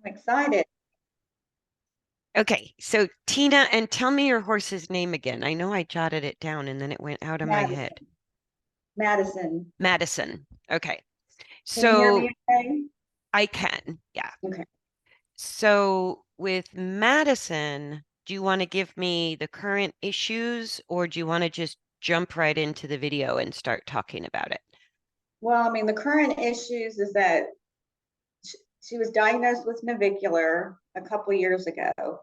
I'm excited. Okay, so Tina, and tell me your horse's name again. I know I jotted it down and then it went out of my head. Madison. Madison. Madison. Okay. Can you hear me So okay? I can, yeah. Okay. So with Madison, do you want to give me the current issues or do you want to just jump right into the video and start talking about it? Well, I mean, the current issues is that she was diagnosed with navicular a couple years ago,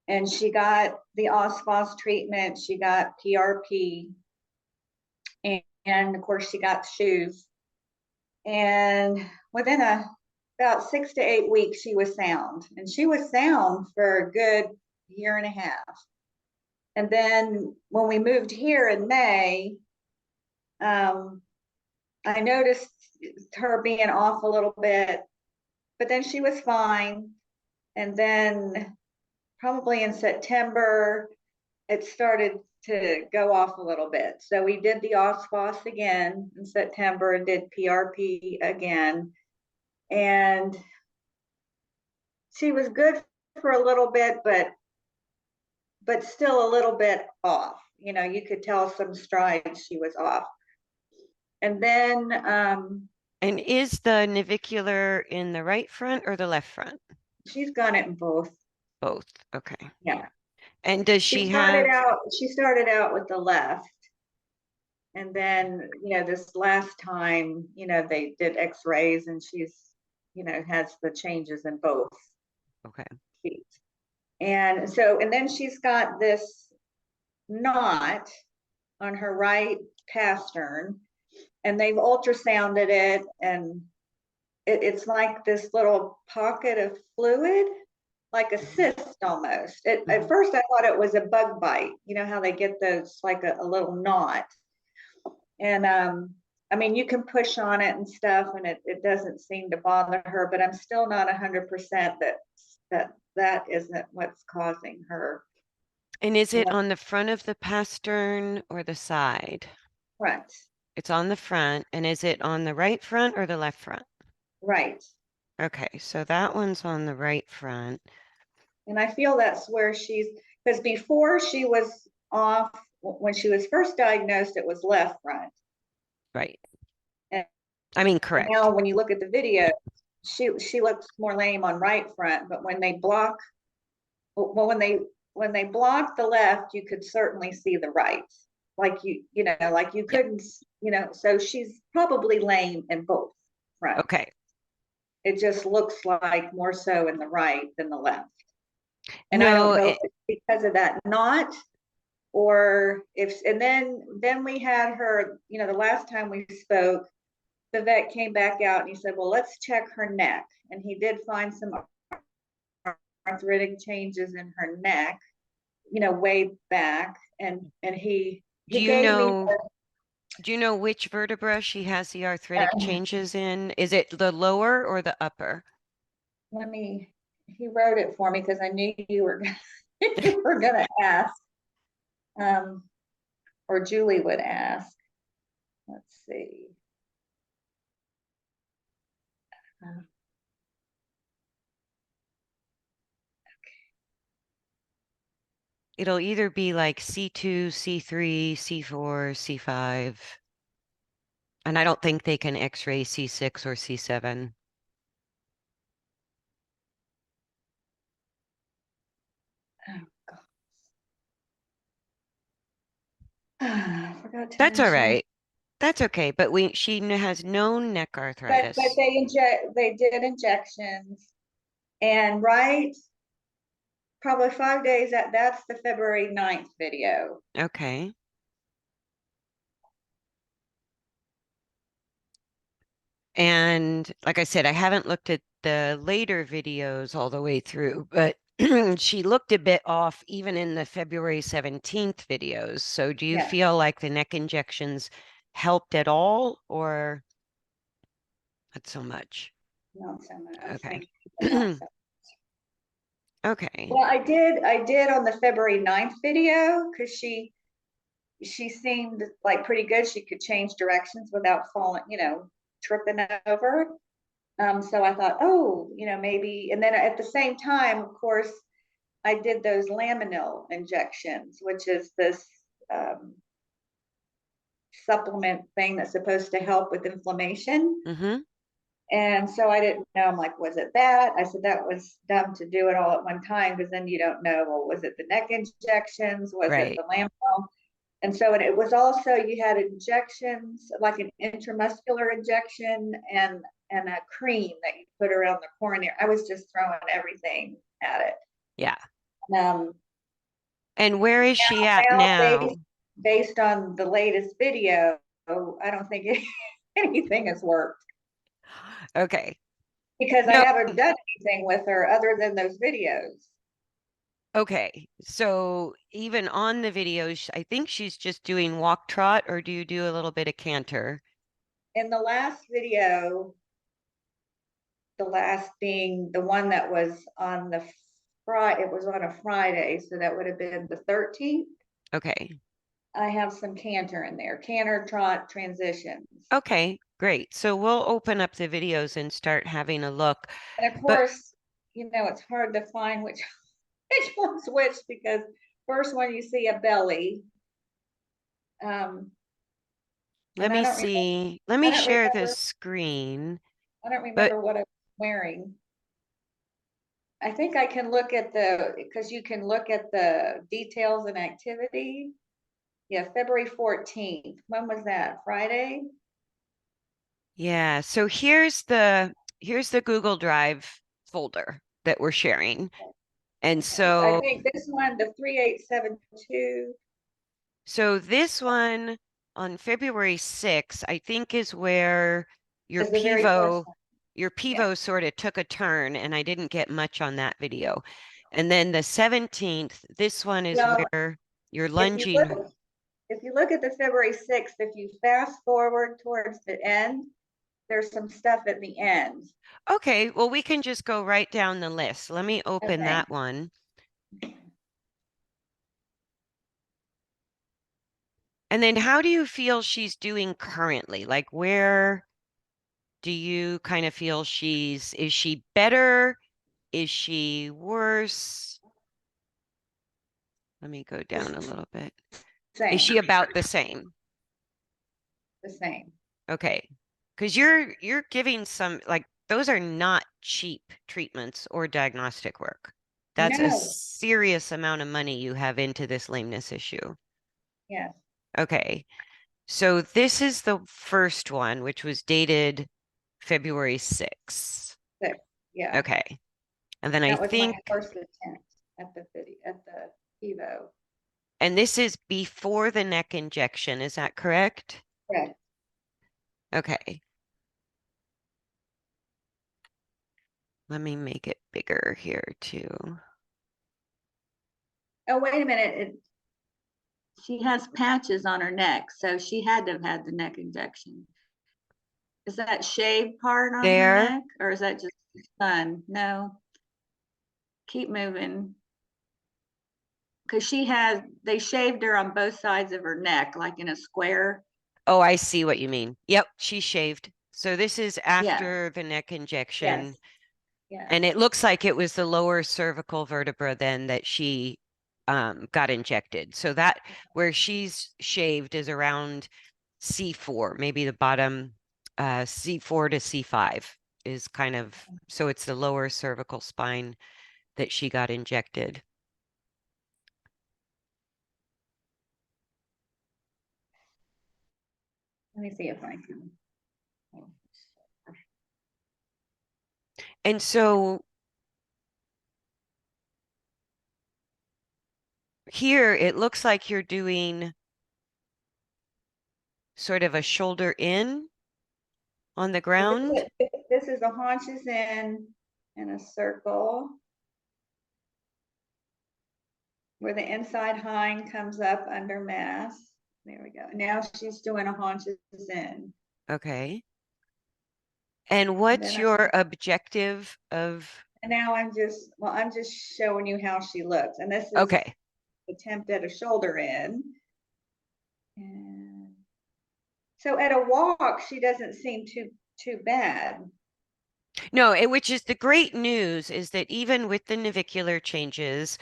and she got the OSPOS treatment. She got PRP, and of course, she got shoes. And within about 6 to 8 weeks, she was sound, and she was sound for a good year and a half. And then when we moved here in May, um, I noticed her being off a little bit, but then she was fine. And then probably in September, it started to go off a little bit. So we did the OSPOS again in September and did PRP again. And she was good for a little bit, but still a little bit off. You know, you could tell some strides she was off. And then And is the navicular in the right front or the left front? she's got it in both. Both. Okay. Yeah. And does She she started have, out, she started out with the left. And then, this last time, they did x-rays and she's, has the changes in both okay. feet. And so, and then she's got this knot on her right pastern, and they've ultrasounded it, and it's like this little pocket of fluid, like a Mhm. cyst almost. At Mhm. first, I thought it was a bug bite. You know how they get those, like a little knot. And I mean, you can push on it and stuff, and it doesn't seem to bother her, but I'm still not 100% that isn't what's causing her. And is You it know, on the front of the pastern or the side? front, It's on the front. And is it on the right front or the left front? right. Okay, so that one's on the right front. And I feel that's where she's, because before she was off, when she was first diagnosed, it was left front. Right. And I mean, correct. now when you look at the video, she looks more lame on right front, but when they block the left, you could certainly see the right. Like like you Yeah. couldn't, so she's probably lame in both fronts. Okay. It just looks like more so in the right than the left. And I don't No, know if it's because of that knot, or if, and then we had her, the last time we spoke, the vet came back out and he said, well, let's check her neck. And he did find some arthritic changes in her neck, way back. And do he you gave me know do you know which vertebra she has the arthritic uh, changes in? Is it the lower or the upper? let me, he wrote it for me because I knew you were you were gonna ask. Um, or Julie would ask. Let's see. Uh, It'll either be like C2, C3, C4, C5. And I don't think they can x-ray C6 or C7. oh God. I forgot to That's all mention. right. That's okay. But she has no neck But arthritis. they did injections, and right, probably 5 days, that's the February 9th video. Okay. And like I said, I haven't looked at the later videos all the way through, but she looked a bit off even in the February 17th videos. So do you Yes, feel like the neck injections helped at all or not so much? not so much. Okay. Thank you, but not so. Okay. Well, I did on the February 9th video, because she seemed like pretty good. She could change directions without falling, tripping over. So I thought, oh, maybe, and then at the same time, of course, I did those laminal injections, which is this um, supplement thing that's supposed to help with inflammation. Mm-hmm. And so I didn't know. I'm like, was it that? I said that was dumb to do it all at one time because then you don't know. Well, was it the neck injections? Was it Right. the laminal? And so it was also you had injections, like an intramuscular injection and a cream that you put around the coronary. I was just throwing everything at it. Yeah. Um, And where is she at now now? based on the latest video, I don't think anything has worked Okay. because I No. haven't done anything with her other than those videos. Okay. So even on the videos, I think she's just doing walk trot, or do you do a little bit of canter? In the last video, the last being the one that was on the Friday, it was on a Friday, so that would have been the 13th. Okay. I have some canter in there, canter, trot, transitions. Okay, great. So we'll open up the videos and start having a look. And of But course, it's hard to find which which one's which because first one you see a belly. Um, let and me see. Let me share the screen. I don't But remember what I was wearing. I think I can look at because you can look at the details and activity. Yeah, February 14th. When was that? Friday? yeah, so here's the Google Drive folder that we're sharing. And Okay. I so think this one, the 3872, so this one on February 6th, I think is where your is the very first pivo one. your Yeah. pivo sort of took a turn and I didn't get much on that video. And then the 17th, this one is Well, where you're if you lunging. look, if you look at the February 6th, if you fast forward towards the end, there's some stuff at the end. Okay, well, we can just go right down the list. Let me open Okay. that one. And then how do you feel she's doing currently? Like where do you kind of feel is she better? Is she worse? Let me go down a little bit. Is Same, she about the same? the same. Okay. Because you're giving some like those are not cheap treatments or diagnostic work. That's a No, serious amount of money you have into this lameness issue. yes, Okay. So this is the first one, which was dated February 6th. six. Yeah, Okay. And then I that was my think, first attempt at the video, at the Evo. and this is before the neck injection, is that correct? Correct. Okay. Let me make it bigger here too. Oh, wait a minute. She has patches on her neck, so she had to have had the neck injection. Is that shaved part on her There. neck, or is that just sun? No, keep moving. Because they shaved her on both sides of her neck, like in a square. Oh, I see what you mean. Yep, she shaved. So this is Yeah, after the neck yes, injection. yes. And it looks like it was the lower cervical vertebra then that she got injected. So that where she's shaved is around C4, maybe the bottom C4 to C5 is kind of, so it's the lower cervical spine that she got injected. Let me see if I can. And so here it looks like you're doing sort of a shoulder in on the ground. This is the haunches in a circle where the inside hind comes up under mass. There we go. Now she's doing a haunches in. Okay. And And what's then your objective of, and now I'm just showing you how she looks. And this is okay. attempt at a shoulder in. And so at a walk, she doesn't seem too bad. No, which is the great news is that even with the navicular changes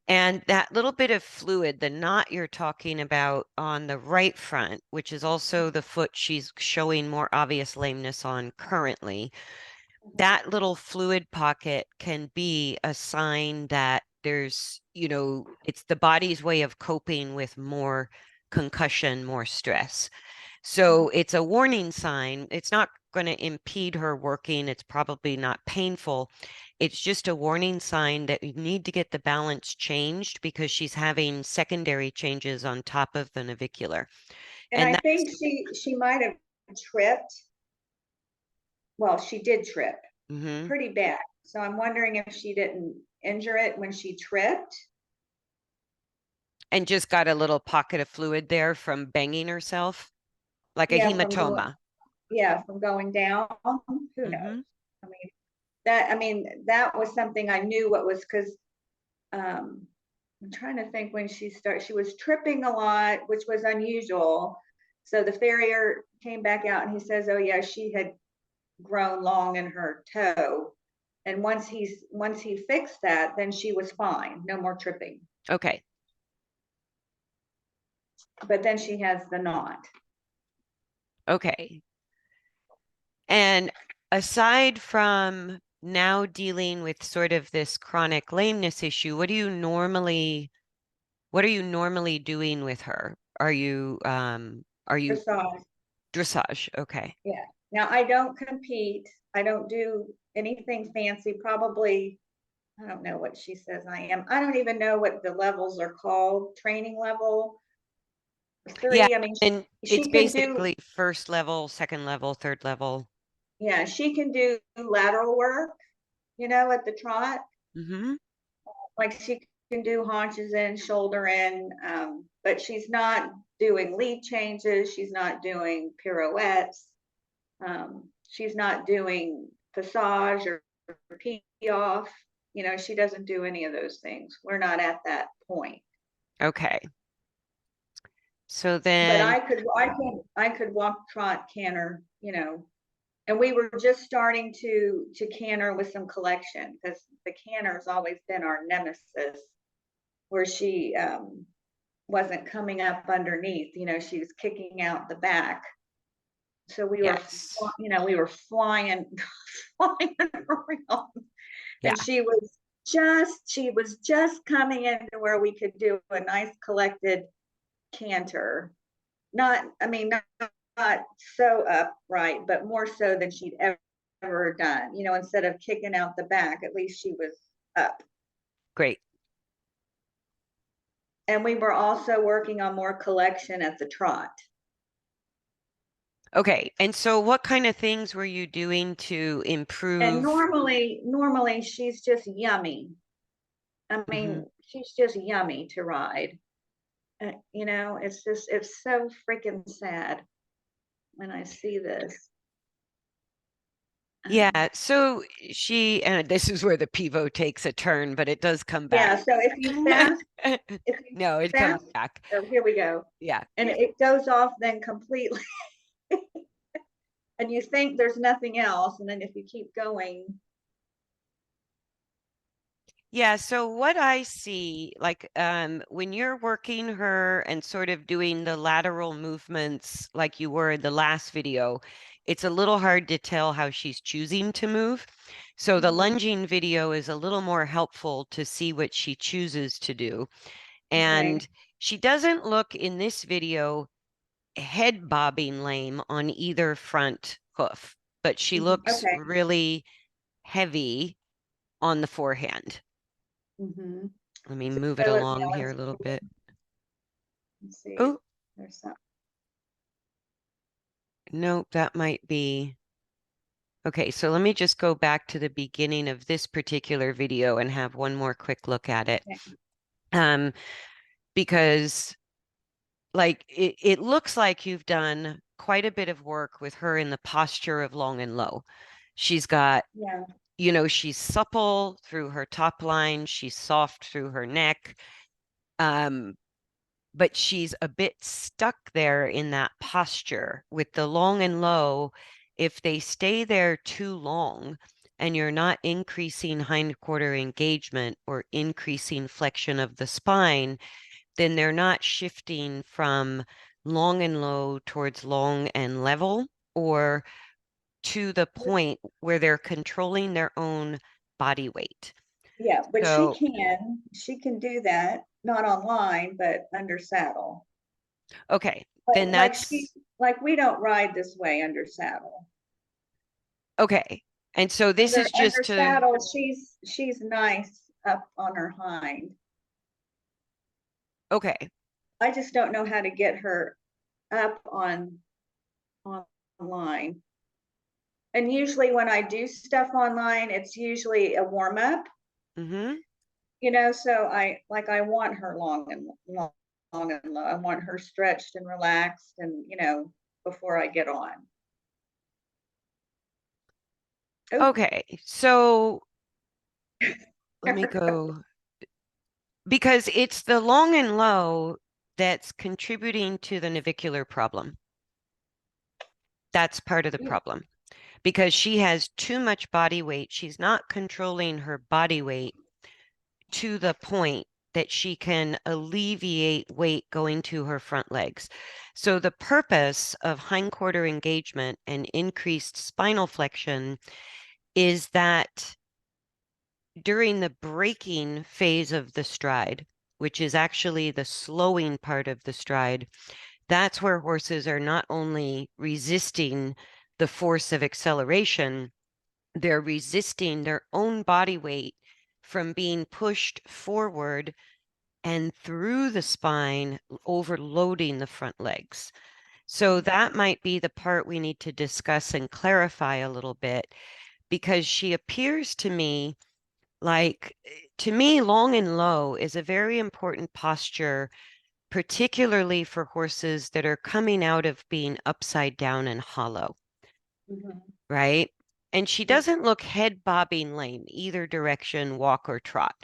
and that little bit of fluid, the knot you're talking about on the right front, which is also the foot she's showing more obvious lameness on currently, that little fluid pocket can be a sign that there's, it's the body's way of coping with more concussion, more stress. So it's a warning sign. It's not going to impede her working. It's probably not painful. It's just a warning sign that you need to get the balance changed because she's having secondary changes on top of the navicular. And And I that's, think she might have tripped. Well, she did trip mhm. pretty bad. So I'm wondering if she didn't injure it when she tripped. And just got a little pocket of fluid there from banging herself, like a Yeah, from going, hematoma. yeah, from going down. Who knows? Hmm. That was something I knew what was because I'm trying to think when she was tripping a lot, which was unusual. So the farrier came back out and he says, "Oh yeah, she had grown long in her toe." And once he fixed that, then she was fine, no more tripping. Okay. But then she has the knot. Okay. And aside from now dealing with sort of this chronic lameness issue, what are you normally doing with her? Are you Dressage. dressage? Okay. Yeah. Now I don't compete. I don't do anything fancy. Probably, I don't know what she says I am. I don't even know what the levels are called. Training level Yeah, 3. I mean, and it's she can do, basically first level, second level, third level. yeah, she can do lateral work, at the trot. Hmm. Like she can do haunches in, shoulder in, but she's not doing lead changes. She's not doing pirouettes. She's not doing passage or pee off. She doesn't do any of those things. We're not at that point. Okay. So But then, I could walk, trot, canter, and we were just starting to canter with some collection because the canter's always been our nemesis, where she wasn't coming up underneath. She was kicking out the back. So yes. we were flying, flying around, Yeah, and she was just coming into where we could do a nice collected canter. Not so upright, but more so than she'd ever done. Instead of kicking out the back, at least she was up. great. And we were also working on more collection at the trot. Okay. And so what kind of things were you doing to And improve? normally she's just yummy. I Mhm. mean, she's just yummy to ride. It's so freaking sad when I see this. Yeah, so and this is where the pivot takes a turn, but it does come back. Yeah, so if you No, it comes fast, back. oh, here we go. Yeah. And it goes off then completely. And you think there's nothing else. And then if you keep going, Yeah, so what I see, like when you're working her and sort of doing the lateral movements like you were in the last video, it's a little hard to tell how she's choosing to move. So the mhm, lunging video is a little more helpful to see what she chooses to do. And okay, she doesn't look in this video head bobbing lame on either front hoof, but she looks okay, really heavy on the forehand. mhm. Let me So move it let's, along yeah, here a little bit. let's see. Oh, There's some. nope, that might be. Okay, so let me just go back to the beginning of this particular video and have one more quick look at it. Okay. Um, because like it looks like you've done quite a bit of work with her in the posture of long and low. She's got, Yeah. she's supple through her top line, she's soft through her neck. Um, but she's a bit stuck there in that posture with the long and low. If they stay there too long, and you're not increasing hindquarter engagement or increasing flexion of the spine, then they're not shifting from long and low towards long and level, or to the point where they're controlling their own body weight. Yeah, but So, she can do that, not online, but under saddle. okay, Like, then like she, that's like we don't ride this way under saddle. okay. And so this is Under just to, saddle, she's nice up on her hind. okay. I just don't know how to get her up online. And usually when I do stuff online, it's usually a warm up, Mm-hmm. so I want her long and low. I want her stretched and relaxed and before I get on. Oh, Okay, so let me go because it's the long and low that's contributing to the navicular problem. That's part of the problem because she has too much body weight. She's not controlling her body weight to the point that she can alleviate weight going to her front legs. So the purpose of hindquarter engagement and increased spinal flexion is that during the braking phase of the stride, which is actually the slowing part of the stride, that's where horses are not only resisting the force of acceleration, they're resisting their own body weight from being pushed forward and through the spine, overloading the front legs. So that might be the part we need to discuss and clarify a little bit because she appears to me like, to me, long and low is a very important posture, particularly for horses that are coming out of being upside down and hollow, mhm, right? And she doesn't look head bobbing lame either direction, walk or trot.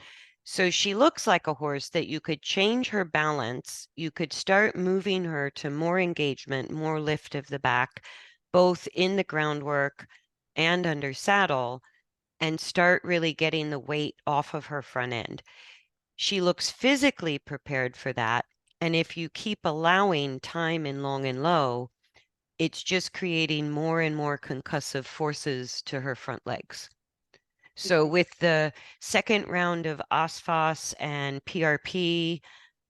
So she looks like a horse that you could change her balance. You could start moving her to more engagement, more lift of the back, both in the groundwork and under saddle, and start really getting the weight off of her front end. She looks physically prepared for that. And if you keep allowing time in long and low, it's just creating more and more concussive forces to her front legs. So mhm, with the second round of OSFOS and PRP,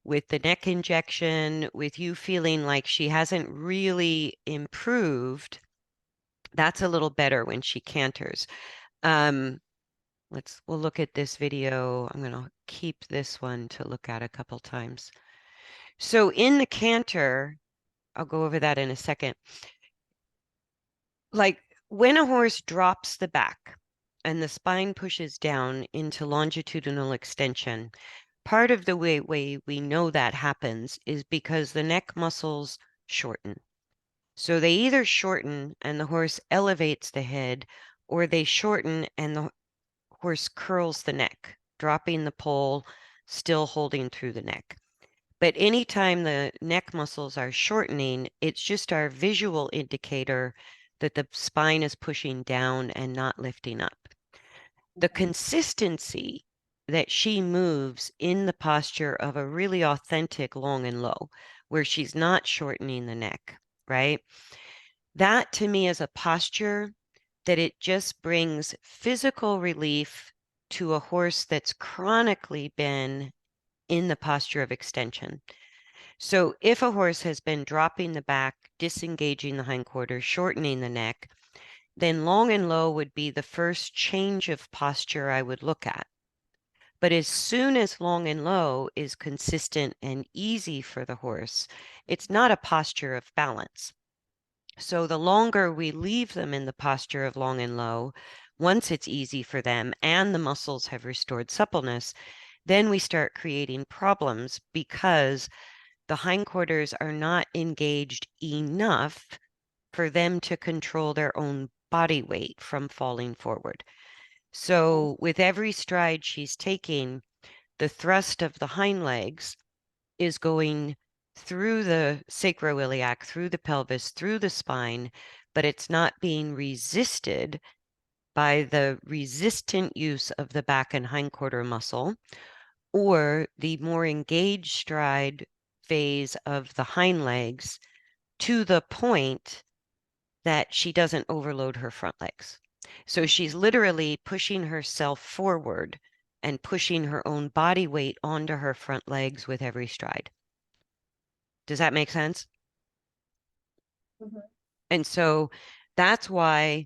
with the neck injection, with you feeling like she hasn't really improved, that's a little better when she canters. Um, we'll look at this video. I'm going to keep this one to look at a couple times. So in the canter, I'll go over that in a second. Like when a horse drops the back and the spine pushes down into longitudinal extension, part of the way we know that happens is because the neck muscles shorten. So they either shorten and the horse elevates the head, or they shorten and the horse curls the neck, dropping the pole, still holding through the neck. But anytime the neck muscles are shortening, it's just our visual indicator that the spine is pushing down and not lifting up. The mhm, consistency that she moves in the posture of a really authentic long and low, where she's not shortening the neck, right? That to me is a posture that it just brings physical relief to a horse that's chronically been in the posture of extension. So if a horse has been dropping the back, disengaging the hindquarters, shortening the neck, then long and low would be the first change of posture I would look at. But as soon as long and low is consistent and easy for the horse, it's not a posture of balance. So the longer we leave them in the posture of long and low, once it's easy for them and the muscles have restored suppleness, then we start creating problems because the hindquarters are not engaged enough for them to control their own body weight from falling forward. mhm, So with every stride she's taking, the thrust of the hind legs is going through the sacroiliac, through the pelvis, through the spine, but it's not being resisted by the resistant use of the back and hindquarter muscle, or the more engaged stride phase of the hind legs, to the point that she doesn't overload her front legs. So she's literally pushing herself forward and pushing her own body weight onto her front legs with every stride. Does that make sense? Mhm. And so that's why,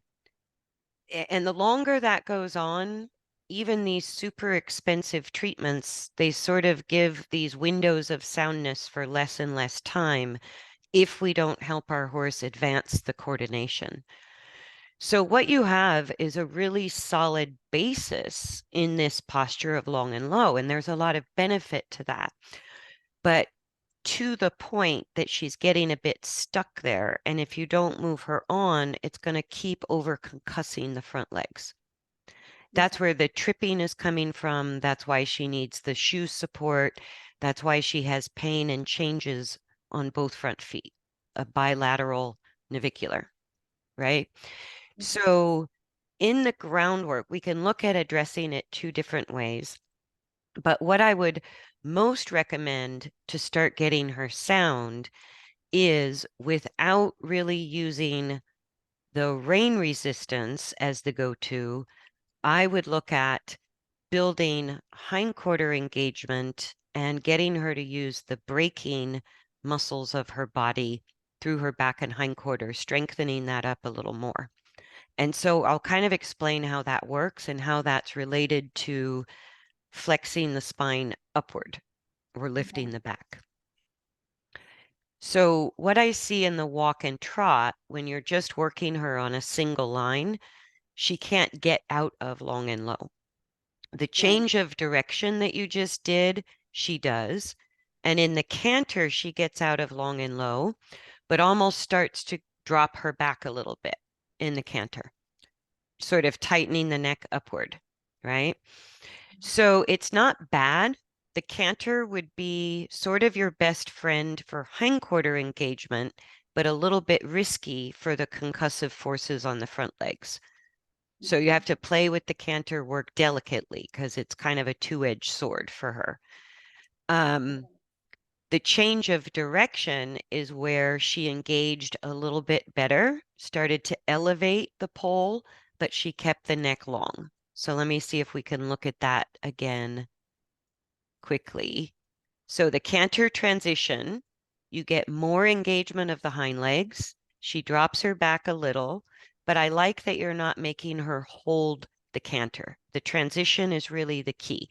and the longer that goes on, even these super expensive treatments, they sort of give these windows of soundness for less and less time if we don't help our horse advance the coordination. So what you have is a really solid basis in this posture of long and low, and there's a lot of benefit to that. But to the point that she's getting a bit stuck there, and if you don't move her on, it's going to keep over concussing the front legs. That's Okay. where the tripping is coming from. That's why she needs the shoe support. That's why she has pain and changes on both front feet, a bilateral navicular, right? Mhm. So in the groundwork, we can look at addressing it two different ways. But what I would most recommend to start getting her sound is without really using the rein resistance as the go-to, I would look at building hindquarter engagement and getting her to use the braking muscles of her body through her back and hindquarter, strengthening that up a little more. And so I'll kind of explain how that works and how that's related to flexing the spine upward or lifting Okay. the back. So what I see in the walk and trot, when you're just working her on a single line, she can't get out of long and low. The Right. change of direction that you just did, she does. And in the canter, she gets out of long and low, but almost starts to drop her back a little bit in the canter, sort of tightening the neck upward, right? So it's not bad. The canter would be sort of your best friend for hindquarter engagement, but a little bit risky for the concussive forces on the front legs. So you Okay. have to play with the canter, work delicately because it's kind of a two-edged sword for her. Um, the change of direction is where she engaged a little bit better, started to elevate the pole, but she kept the neck long. So let me see if we can look at that again quickly. So the canter transition, you get more engagement of the hind legs. She drops her back a little, but I like that you're not making her hold the canter. The transition is really the key.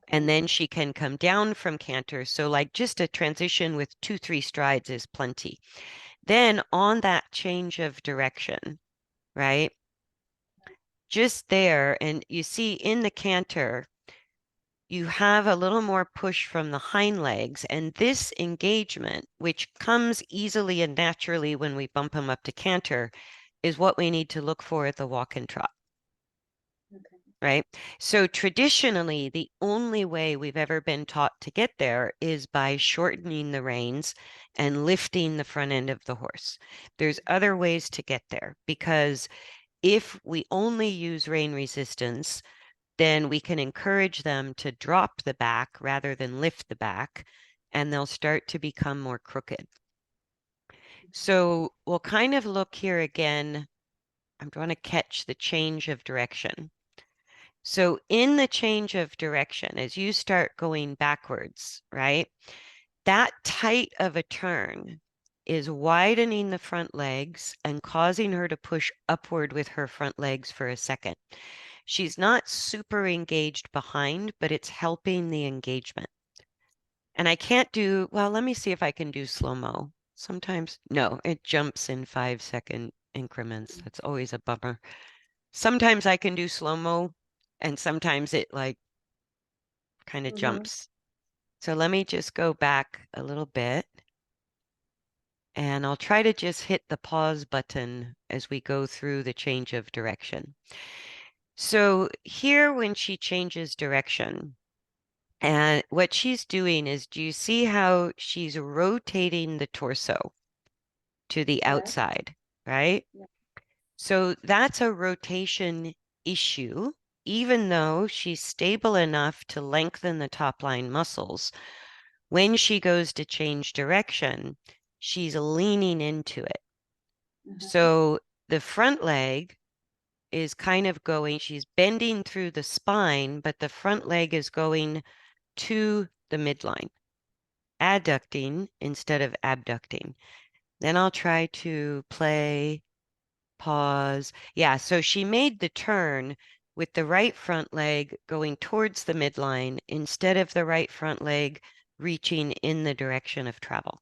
And Okay. then she can come down from canter. So like just a transition with 2, 3 strides is plenty. Then on that change of direction, right? Just there, and you see in the canter, you have a little more push from the hind legs. And this engagement, which comes easily and naturally when we bump them up to canter, is what we need to look for at the walk and trot, Okay. right? So traditionally, the only way we've ever been taught to get there is by shortening the reins and lifting the front end of the horse. There's other ways to get there because if we only use rein resistance, then we can encourage them to drop the back rather than lift the back, and they'll start to become more crooked. So we'll kind of look here again. I'm trying to catch the change of direction. So in the change of direction, as you start going backwards, right, that tight of a turn is widening the front legs and causing her to push upward with her front legs for a second. She's not super engaged behind, but it's helping the engagement. And I can't do, well, let me see if I can do slow-mo. Sometimes, no, it jumps in 5-second increments. That's always a bummer. Sometimes I can do slow-mo and sometimes it like kind of Mm-hmm. jumps. So let me just go back a little bit and I'll try to just hit the pause button as we go through the change of direction. So here when she changes direction, and what she's doing is, do you see how she's rotating the torso to the Yes. outside, right? Yeah. So that's a rotation issue, even though she's stable enough to lengthen the top line muscles. When she goes to change direction, she's leaning into it. Uh-huh. So the front leg is kind of going, she's bending through the spine, but the front leg is going to the midline, adducting instead of abducting. Then I'll try to play, pause. Yeah, so she made the turn with the right front leg going towards the midline instead of the right front leg reaching in the direction of travel.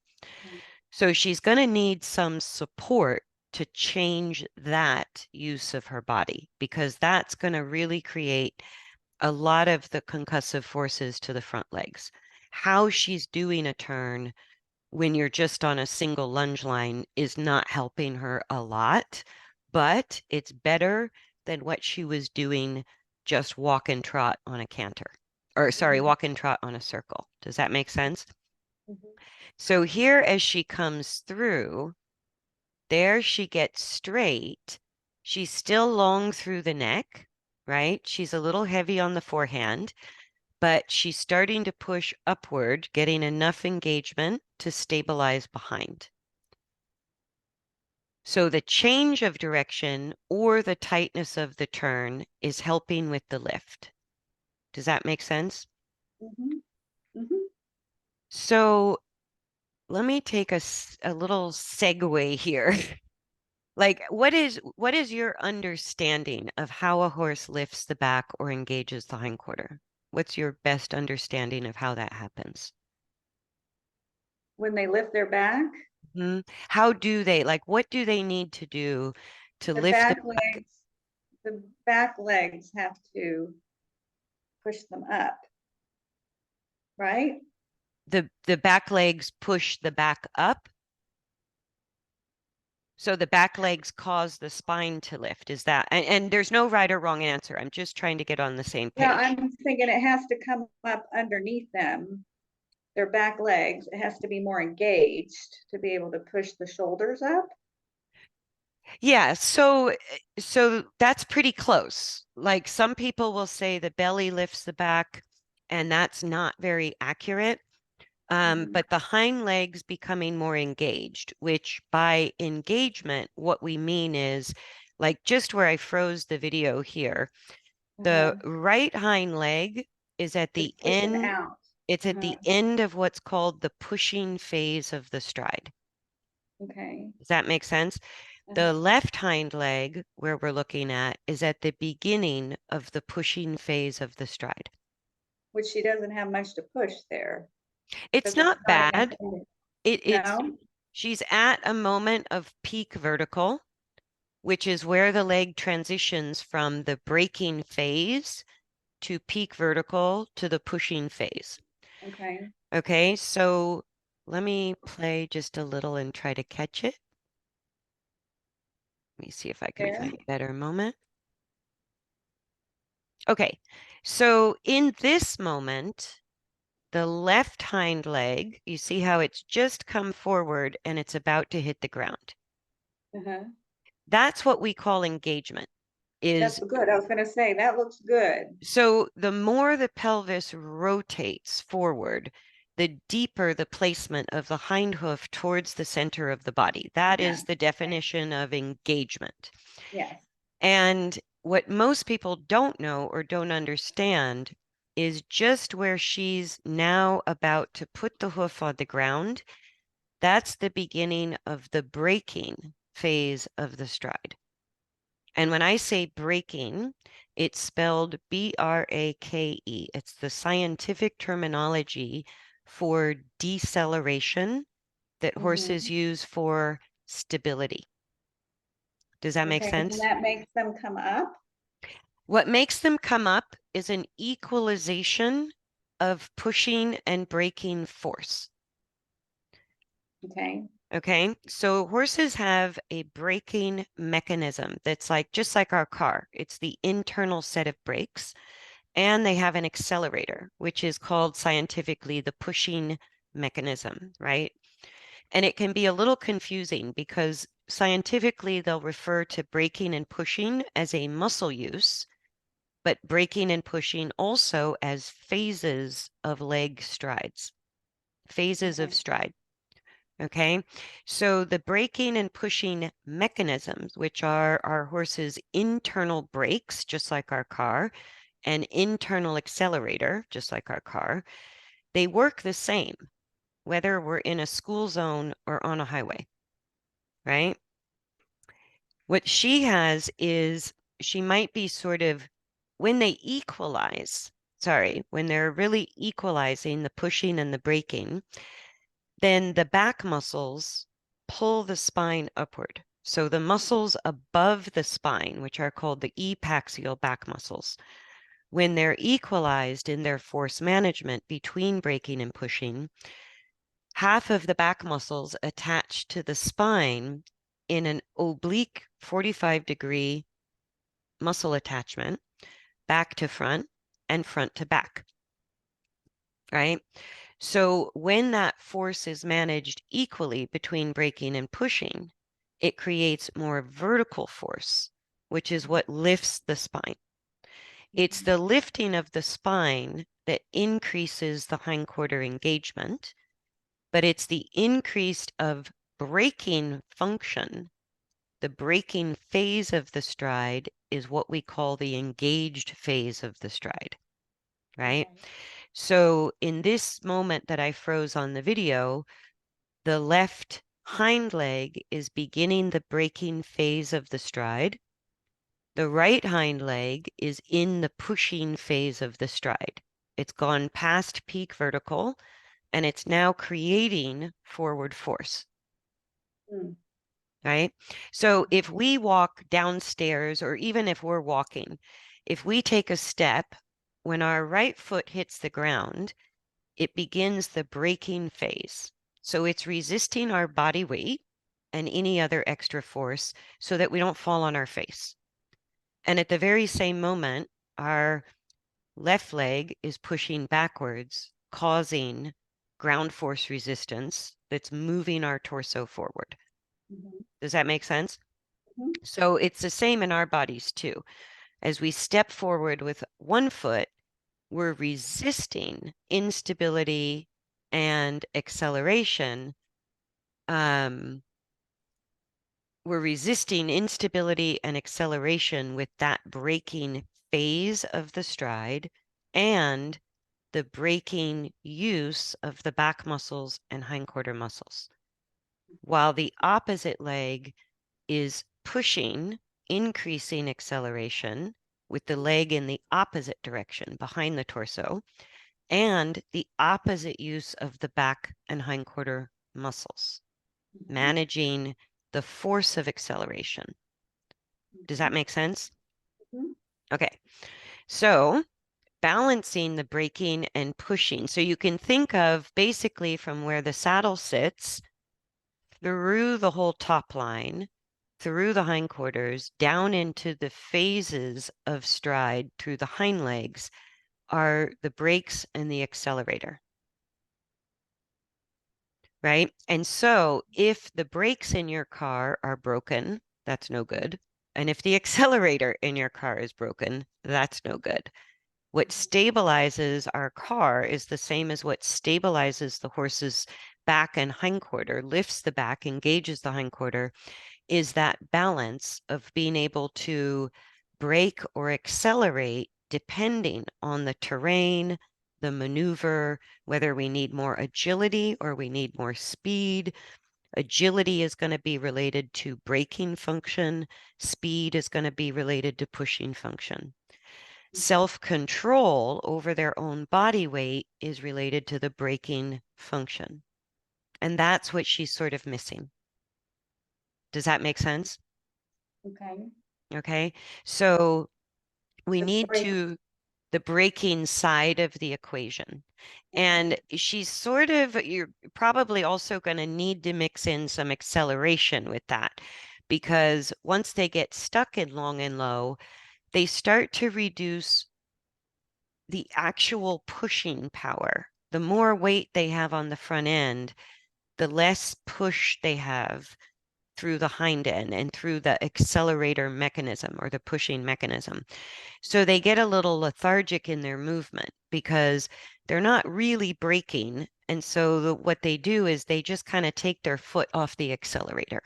So she's going to need some support to change that use of her body because that's going to really create a lot of the concussive forces to the front legs. How she's doing a turn when you're just on a single lunge line is not helping her a lot, but it's better than what she was doing just walk and trot on a canter. Or sorry, Mhm, walk and trot on a circle. Does that make sense? mhm, So here as she comes through, there she gets straight. She's still long through the neck, right? She's a little heavy on the forehand, but she's starting to push upward, getting enough engagement to stabilize behind. So the change of direction or the tightness of the turn is helping with the lift. Does that make sense? mhm, mhm. So let me take a little segue here. Like, what is your understanding of how a horse lifts the back or engages the hindquarter? What's your best understanding of how that happens? When they lift their back, How do they, like, what do they need to do to the lift the back back? legs, the back legs have to push them up, right? The back legs push the back up? So the back legs cause the spine to lift. Is that, and there's no right or wrong answer. I'm just trying to get on the same Yeah, page. I'm thinking it has to come up underneath them, their back legs. It has to be more engaged to be able to push the shoulders up. Yeah, so that's pretty close. Like some people will say the belly lifts the back, and that's not very accurate. Mhm, But the hind legs becoming more engaged, which by engagement, what we mean is like just where I froze the video here, the uh-huh. right hind leg is at It's the pushing end, out. it's at Uh-huh. the end of what's called the pushing phase of the stride. Okay. Does that make sense? The Uh-huh. left hind leg, where we're looking at, is at the beginning of the pushing phase of the stride. Which she doesn't have much to push there It's because the not spine is bad. ended. It's No? she's at a moment of peak vertical, which is where the leg transitions from the braking phase to peak vertical to the pushing phase. Okay. Okay, so let me play just a little and try to catch it. Let me see if I can There. find a better moment. Okay, so in this moment, the left hind leg, you see how it's just come forward and it's about to hit the ground. Uh-huh. That's what we call engagement. That's Is good. I was gonna say, that looks good. so the more the pelvis rotates forward, the deeper the placement of the hind hoof towards the center of the body. That Yeah. is the Okay. definition of engagement. Yes. And what most people don't know or don't understand is just where she's now about to put the hoof on the ground. That's the beginning of the braking phase of the stride. And when I say braking, it's spelled B-R-A-K-E. It's the scientific terminology for deceleration that horses Hmm. use for stability. Does that make Okay. And sense? that makes them come up. What makes them come up is an equalization of pushing and braking force. Okay. Okay, so horses have a braking mechanism that's like just like our car. It's the internal set of brakes, and they have an accelerator, which is called scientifically the pushing mechanism, right? And it can be a little confusing because scientifically, they'll refer to braking and pushing as a muscle use, but braking and pushing also as phases of leg strides, phases of Okay. stride. Okay, so the braking and pushing mechanisms, which are our horse's internal brakes, just like our car, and internal accelerator, just like our car, they work the same, whether we're in a school zone or on a highway, right? What she has is she might be sort of, when they equalize, when they're really equalizing the pushing and the braking, then the back muscles pull the spine upward. So the muscles above the spine, which are called the epaxial back muscles, when they're equalized in their force management between braking and pushing, half of the back muscles attach to the spine in an oblique 45-degree muscle attachment, back to front and front to back, right? So when that force is managed equally between braking and pushing, it creates more vertical force, which is what lifts the spine. It's the lifting of the spine that increases the hindquarter engagement, but it's the increase of braking function. The braking phase of the stride is what we call the engaged phase of the stride, right? Okay. So in this moment that I froze on the video, the left hind leg is beginning the braking phase of the stride. The right hind leg is in the pushing phase of the stride. It's gone past peak vertical and it's now creating forward force, Mm. right? So if we walk downstairs, or even if we're walking, if we take a step, when our right foot hits the ground, it begins the braking phase. So it's resisting our body weight and any other extra force so that we don't fall on our face. And at the very same moment, our left leg is pushing backwards, causing ground force resistance that's moving our torso forward. Mhm. Does that make sense? Mhm. So it's the same in our bodies too. As we step forward with one foot, we're resisting instability and acceleration. Um, we're resisting instability and acceleration with that braking phase of the stride and the braking use of the back muscles and hindquarter muscles. While the opposite leg is pushing, increasing acceleration with the leg in the opposite direction behind the torso, and the opposite use of the back and hindquarter muscles, Mhm. managing the force of acceleration. Does that Mhm. make sense? Mhm. Okay, so balancing the braking and pushing. So you can think of basically from where the saddle sits through the whole top line, through the hindquarters, down into the phases of stride through the hind legs are the brakes and the accelerator, right? And so if the brakes in your car are broken, that's no good. And if the accelerator in your car is broken, that's no good. What stabilizes our car is the same as what stabilizes the horse's back and hindquarter, lifts the back, engages the hindquarter, is that balance of being able to brake or accelerate depending on the terrain, the maneuver, whether we need more agility or we need more speed. Agility is going to be related to braking function. Speed is going to be related to pushing function. Self-control over their own body weight is related to the braking function. And that's what she's sort of missing. Does that make sense? Okay. Okay. So we The need break. the braking side of the equation. Okay. And you're probably also going to need to mix in some acceleration with that because once they get stuck in long and low, they start to reduce the actual pushing power. The more weight they have on the front end, the less push they have through the hind end and through the accelerator mechanism or the pushing mechanism. So they get a little lethargic in their movement because they're not really braking. And so what they do is they just kind of take their foot off the accelerator,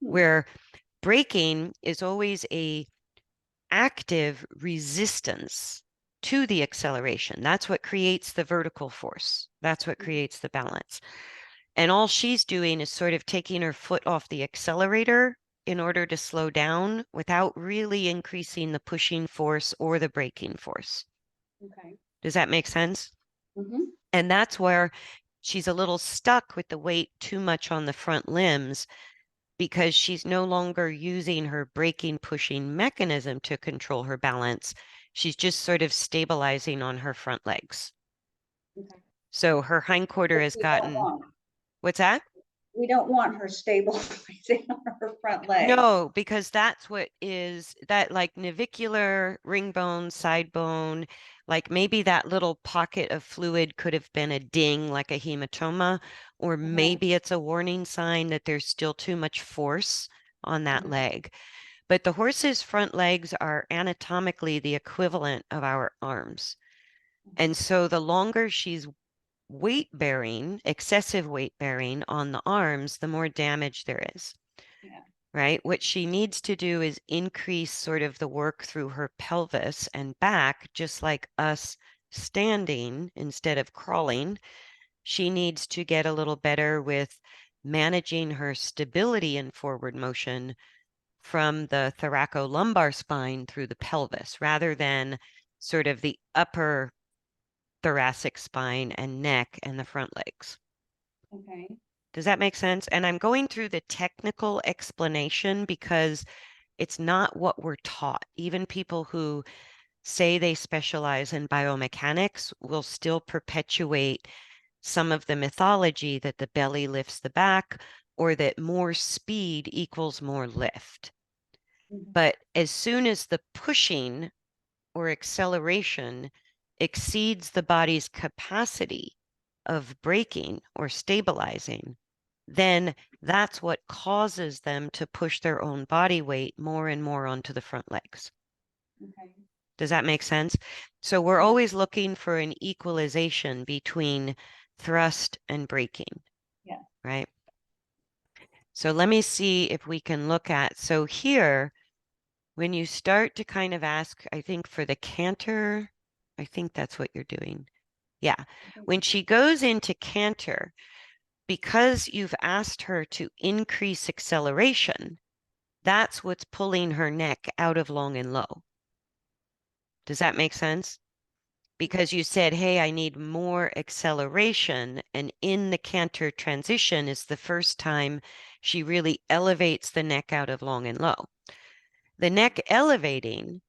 Hmm. where braking is always a active resistance to the acceleration. That's what creates the vertical force. That's what creates the balance. And all she's doing is sort of taking her foot off the accelerator in order to slow down without really increasing the pushing force or the braking force. Okay. Does that make sense? Mm-hmm. And that's where she's a little stuck with the weight too much on the front limbs because she's no longer using her braking pushing mechanism to control her balance. She's just sort of stabilizing on her front legs. Okay. So her hindquarter Which has we don't gotten, want. what's that? We don't want her stabilizing on her front legs. No, because that's what is that like navicular, ring bone, side bone, like maybe that little pocket of fluid could have been a ding, like a hematoma, or Uh-huh. maybe it's a warning sign that there's still too much force on that Uh-huh. leg. But the horse's front legs are anatomically the equivalent of our arms. And so the longer she's weight bearing, excessive weight bearing on the arms, the more damage there is, Yeah. right? What she needs to do is increase sort of the work through her pelvis and back, just like us standing instead of crawling. She needs to get a little better with managing her stability in forward motion from the thoracolumbar spine through the pelvis rather than sort of the upper thoracic spine and neck and the front legs. Okay. Does that make sense? And I'm going through the technical explanation because it's not what we're taught. Even people who say they specialize in biomechanics will still perpetuate some of the mythology that the belly lifts the back or that more speed equals more lift. Mhm. But as soon as the pushing or acceleration exceeds the body's capacity of braking or stabilizing, then that's what causes them to push their own body weight more and more onto the front legs. Okay. Does that make sense? So we're Yeah. always looking for an equalization between thrust and braking, Yeah. right? So let me see if we can look at, so here, when you start to kind of ask, I think for the canter, I think that's what you're doing. Yeah. Okay. When she goes into canter, because you've asked her to increase acceleration, that's what's pulling her neck out of long and low. Does that make sense? Because you said, hey, I need more acceleration. And in the canter transition is the first time she really elevates the neck out of long and low. The neck elevating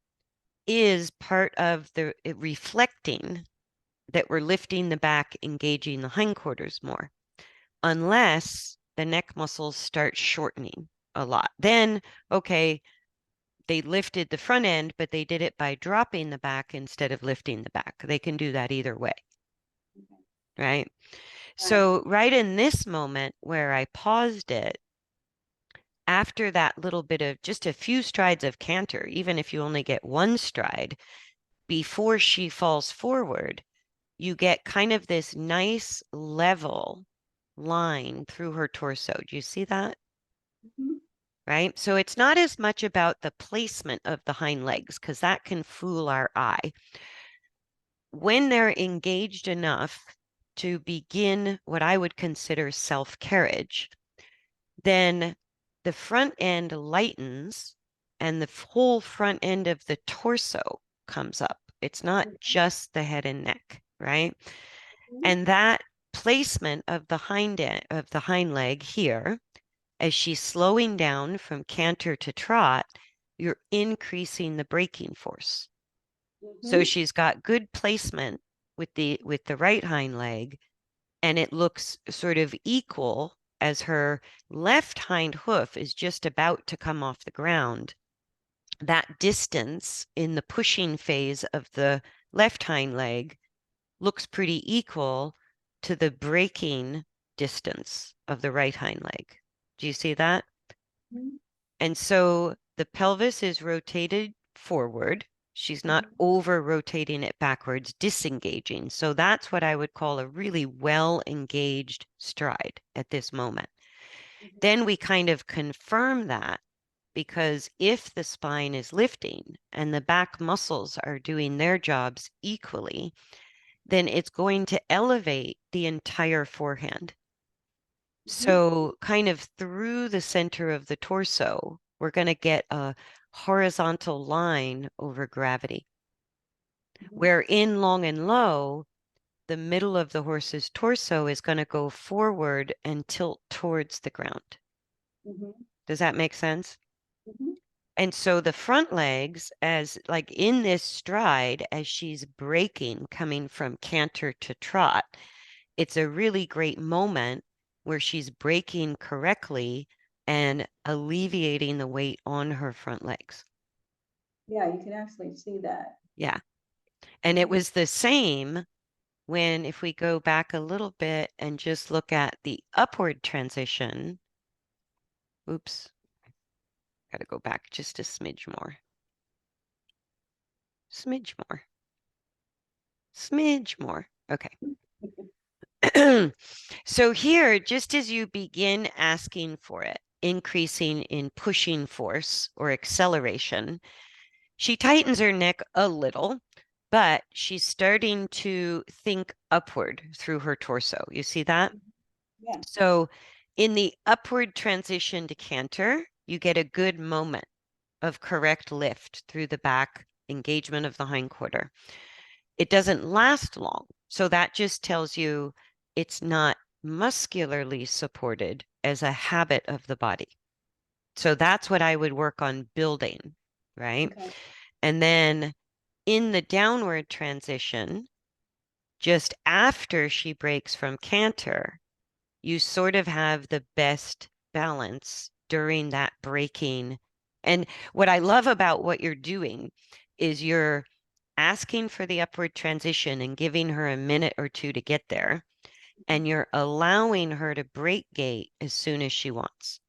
is part of the reflecting that we're lifting the back, engaging the hindquarters more, unless the neck muscles start shortening a lot. Then, okay, they lifted the front end, but they did it by dropping the back instead of lifting the back. They can do that either way, Okay. right? Right. So, right in this moment where I paused it, after that little bit of just a few strides of canter, even if you only get one stride, before she falls forward, you get kind of this nice level line through her torso. Do you see that? Mhm. Right? So it's not as much about the placement of the hind legs because that can fool our eye. When they're engaged enough to begin what I would consider self-carriage, then the front end lightens and the whole front end of the torso comes up. It's not just the head and neck, right? Mhm. And that placement of the hind leg here, as she's slowing down from canter to trot, you're increasing the braking force. So Mhm. she's got good placement with the right hind leg, and it looks sort of equal as her left hind hoof is just about to come off the ground. That distance in the pushing phase of the left hind leg looks pretty equal to the braking distance of the right hind leg. Do you see that? Mhm. And so the pelvis is rotated forward. She's not Mhm. over rotating it backwards, disengaging. So that's what I would call a really well engaged stride at this moment. Mhm. Then we kind of confirm that, because if the spine is lifting and the back muscles are doing their jobs equally, then it's going to elevate the entire forehand. Mhm. So kind of through the center of the torso, we're going to get a horizontal line over gravity, Mhm. where in long and low, the middle of the horse's torso is going to go forward and tilt towards the ground. Mhm. Does that make sense? Mhm. And so the front legs, as like in this stride, as she's breaking, coming from canter to trot, it's a really great moment where she's braking correctly and alleviating the weight on her front legs. Yeah, you can actually see that. Yeah. And it Mhm. was the same when, if we go back a little bit and just look at the upward transition. Oops, got to go back just a smidge more. Smidge more. Smidge more. Okay. So here, just as you begin asking for it, increasing in pushing force or acceleration, she tightens her neck a little, but she's starting to think upward through her torso. You see that? Yeah. So in the upward transition to canter, you get a good moment of correct lift through the back, engagement of the hindquarter. It doesn't last long. So that just tells you it's not muscularly supported as a habit of the body. So that's what I would work on building, right? Okay. And then in the downward transition, just after she breaks from canter, you sort of have the best balance during that breaking. And what I love about what you're doing is you're asking for the upward transition and giving her a minute or two to get there, and you're allowing her to break gait as soon as she wants.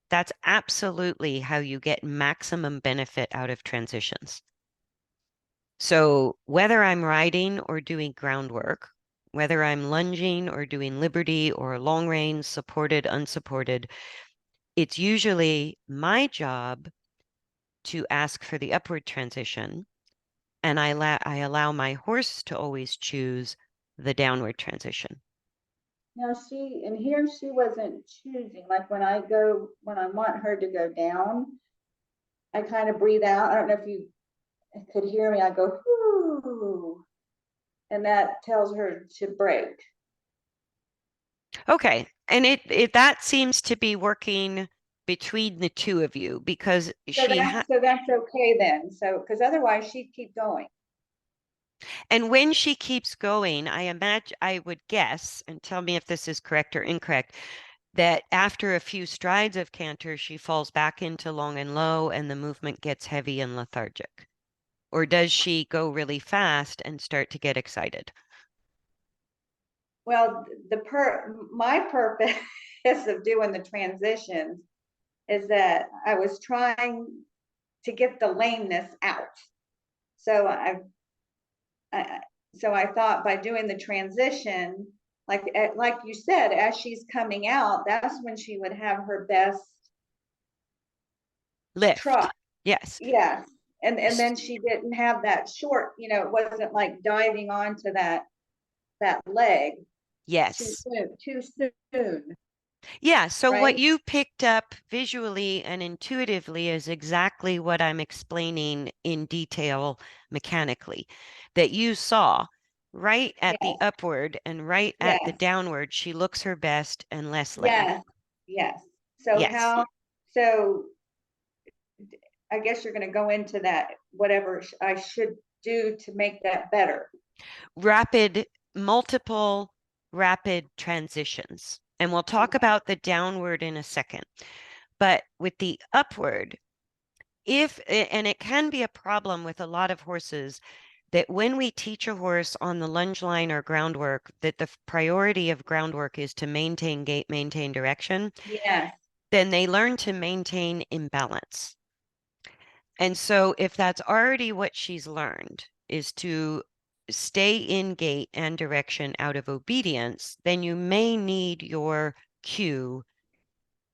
That's absolutely how you get maximum benefit out of transitions. So whether I'm riding or doing groundwork, whether I'm lunging or doing liberty or long range, supported, unsupported, it's usually my job to ask for the upward transition, and I allow my horse to always choose the downward transition. Now and here she wasn't choosing, like when I want her to go down, I kind of breathe out. I don't know if you could hear me. I go, whoo, and that tells her to break. Okay, and it that seems to be working between the two of you, because So that's okay then. So, because otherwise she'd keep going. and when she keeps going, I imagine, I would guess, and tell me if this is correct or incorrect, that after a few strides of canter, she falls back into long and low and the movement gets heavy and lethargic. Or does she go really fast and start to get excited? Well, my purpose of doing the transitions is that I was trying to get the lameness out. So I so I thought by doing the transition, like you said, as she's coming out, that's when she would have her best Lift. trot. Yes. Yes. And then she didn't have that short, it wasn't like diving onto that leg Yes. too soon, Yeah. So what right? you picked up visually and intuitively is exactly what I'm explaining in detail mechanically, that you saw right at the Yes, upward and right at the yes, downward. She looks her best and less lame. yes, yes. So Yes. so I guess you're going to go into that, whatever I should do to make that better. Rapid, multiple rapid transitions. And we'll talk Okay. about the downward in a second. But with the upward, and it can be a problem with a lot of horses, that when we teach a horse on the lunge line or groundwork, that the priority of groundwork is to maintain gait, maintain direction. Yes. then they learn to maintain imbalance. And so if that's already what she's learned is to stay in gait and direction out of obedience, then you may need your cue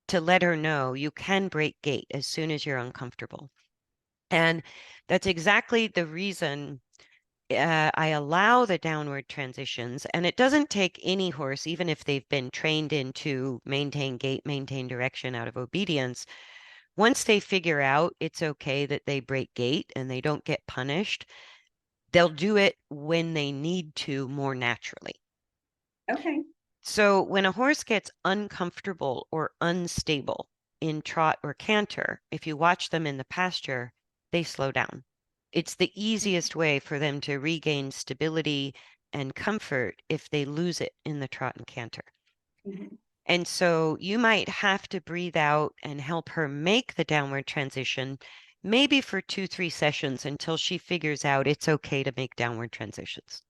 to let her know you can break gait as soon as you're uncomfortable. And that's exactly the reason I allow the downward transitions. And it doesn't take any horse, even if they've been trained into maintain gait, maintain direction out of obedience. Once they figure out it's okay that they break gait and they don't get punished, they'll do it when they need to more naturally. Okay. So when a horse gets uncomfortable or unstable in trot or canter, if you watch them in the pasture, they slow down. It's the easiest way for them to regain stability and comfort if they lose it in the trot and canter. Mhm. And so you might have to breathe out and help her make the downward transition, maybe for 2, 3 sessions until she figures out it's okay to make downward transitions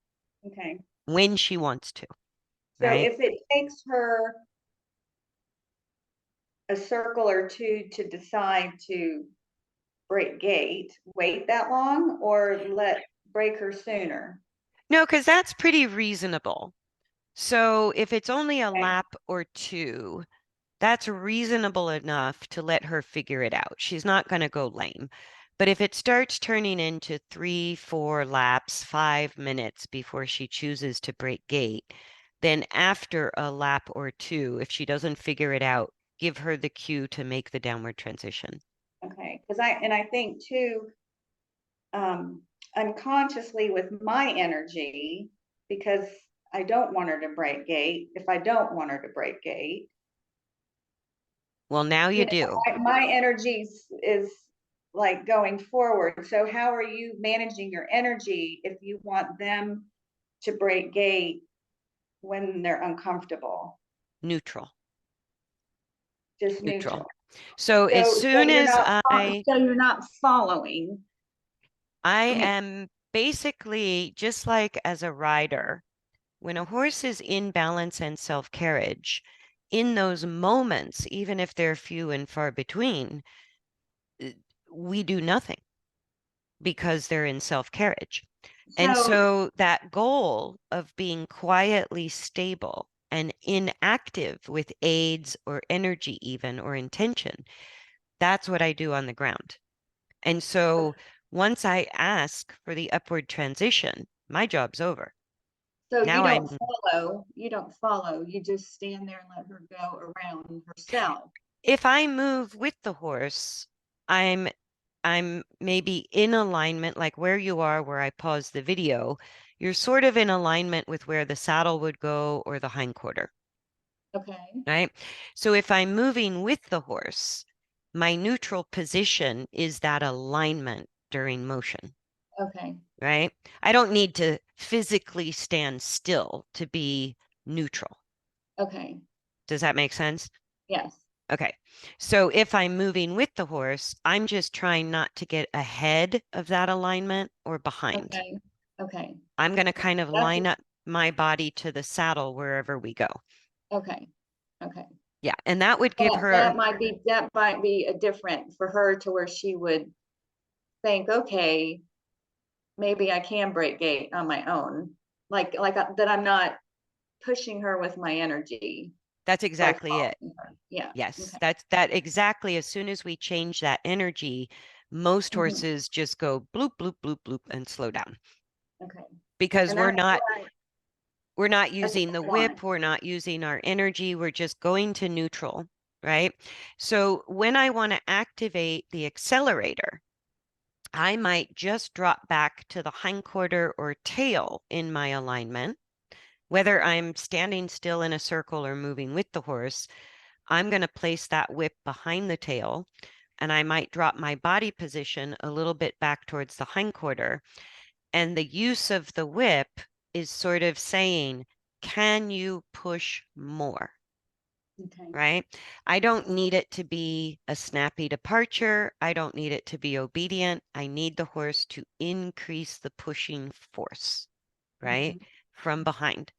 Okay. when she wants to, So right? if it takes her a circle or two to decide to break gate, wait that long or let break her sooner? No, because that's pretty reasonable. So if it's only a Okay. lap or two, that's reasonable enough to let her figure it out. She's not going to go lame. But if it starts turning into 3, 4 laps, 5 minutes before she chooses to break gate, then after a lap or two, if she doesn't figure it out, give her the cue to make the downward transition. Okay. Because I think too, um, unconsciously with my energy, because I don't want her to break gate, if I don't want her to break gate, Well, now you you know, do. my energy is like going forward. So how are you managing your energy if you want them to break gate when they're uncomfortable? Neutral, Just neutral. neutral. So as So soon you're as not I so you're not following. I I mean, am basically just like as a rider, when a horse is in balance and self-carriage, in those moments, even if they're few and far between, uh, we do nothing because they're in self-carriage. And so so that goal of being quietly stable and inactive with aids or energy even or intention, that's what I do on the ground. And so once I ask for the upward transition, my job's over. so Now I'm, you don't follow, you just stand there and let her go around herself. if I move with the horse, I'm I'm maybe in alignment, like where you are, where I pause the video, you're sort of in alignment with where the saddle would go or the hindquarter, Okay. right? So if I'm moving with the horse, my neutral position is that alignment during motion. Okay. Right? I don't need to physically stand still to be neutral. Okay. Does that make sense? Yes. Okay. So if I'm moving with the horse, I'm just trying not to get ahead of that alignment or behind. Okay. Okay. I'm going to Okay. kind of That's line up my body to the saddle wherever we go. okay. Okay. Yeah. And that would give her, That might be a different for her to where she would think, okay, maybe I can break gate on my own. That I'm not pushing her with my energy that's by exactly it. following her. Yeah. Yes. Okay. That's that exactly. As soon as we change that energy, most Mhm. horses just go bloop, bloop, bloop, bloop and slow down Okay. because And we're not that's using what the I want. whip, we're not using our energy, we're just going to neutral, right? So when I want to activate the accelerator, I might just drop back to the hindquarter or tail in my alignment. Whether I'm standing still in a circle or moving with the horse, I'm going to place that whip behind the tail and I might drop my body position a little bit back towards the hindquarter. And the use of the whip is sort of saying, can you push more? Okay. Right? I don't need it to be a snappy departure. I don't need it to be obedient. I need the horse to increase the pushing force, right? Mhm. From behind.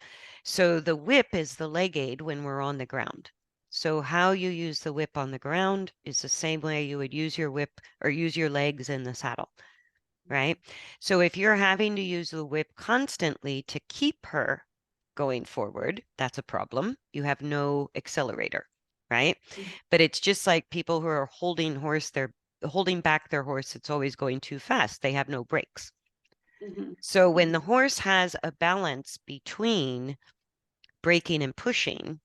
So the whip is the leg aid when we're on the ground. So how you use the whip on the ground is the same way you would use your whip or use your legs in the saddle, right? So if you're having to use the whip constantly to keep her going forward, that's a problem. You have no accelerator, right? But it's just like people who are they're holding back their horse. It's always going too fast. They have no brakes. Mhm. So when the horse has a balance between braking and pushing,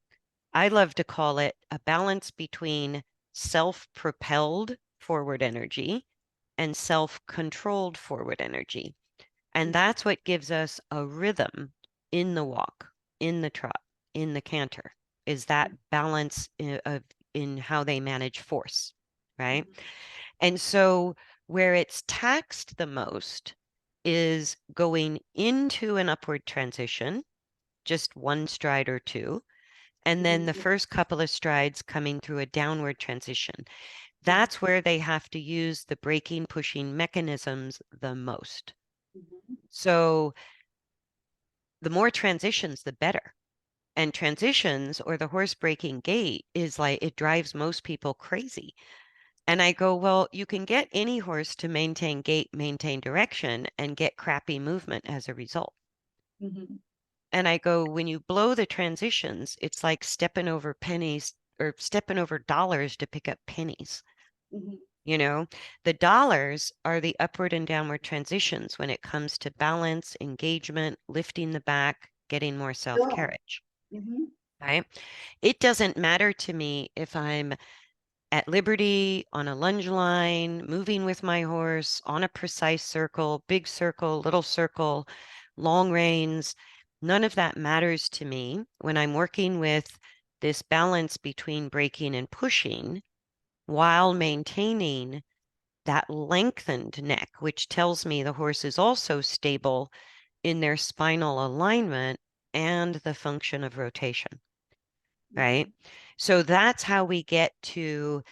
I love to call it a balance between self-propelled forward energy and self-controlled forward energy. And Mhm. that's what gives us a rhythm in the walk, in the trot, in the canter, is that balance in how they manage force, right? Mhm. And so where it's taxed the most is going into an upward transition, just one stride or two, and then the Mhm. first couple of strides coming through a downward transition. Mhm. That's where they have to use the braking, pushing mechanisms the most. Mhm. So the more transitions, the better. And transitions or the horse breaking gait is like, it drives most people crazy. And I go, well, you can get any horse to maintain gait, maintain direction, and get crappy movement as a result. Mhm. And I go, when you blow the transitions, it's like stepping over pennies or stepping over dollars to pick up pennies. Mhm. You know, the dollars are the upward and downward transitions when it comes to balance, engagement, lifting the back, getting more self Sure. carriage, Mhm. right? It doesn't matter to me if I'm at liberty, on a lunge line, moving with my horse, on a precise circle, big circle, little circle, long reins. None of that matters to me when I'm working with this balance between braking and pushing while maintaining that lengthened neck, which tells me the horse is also stable in their spinal alignment and the function of rotation, right? Mhm. So that's how we get to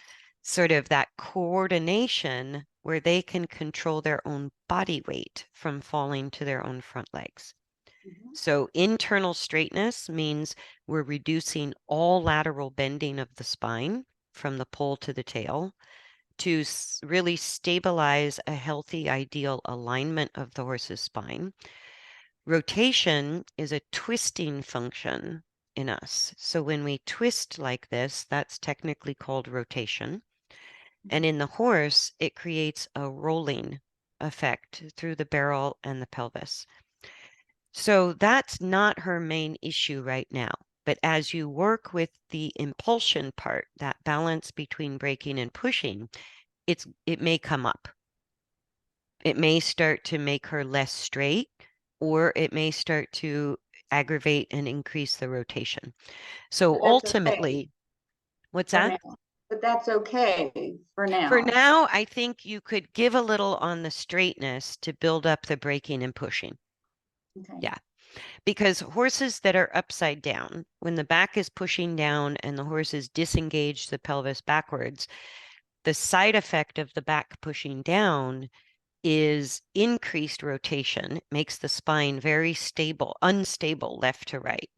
sort of that coordination where they can control their own body weight from falling to their own front legs. Mhm. So internal straightness means we're reducing all lateral bending of the spine from the pole to the tail to really stabilize a healthy, ideal alignment of the horse's spine. Rotation is a twisting function in us. So when we twist like this, that's technically called rotation. And in the horse, it creates a rolling effect through the barrel and the pelvis. So that's not her main issue right now. But as you work with the impulsion part, that balance between braking and pushing, it may come up. It may start to make her less straight, or it may start to aggravate and increase the rotation. So But that's okay ultimately, what's for that? now. But that's okay for For now. now, I think you could give a little on the straightness to build up the braking and pushing. Okay. Yeah, because horses that are upside down, when the back is pushing down and the horse is disengaged the pelvis backwards, the side effect of the back pushing down is increased rotation. It makes the spine very stable, unstable left to right,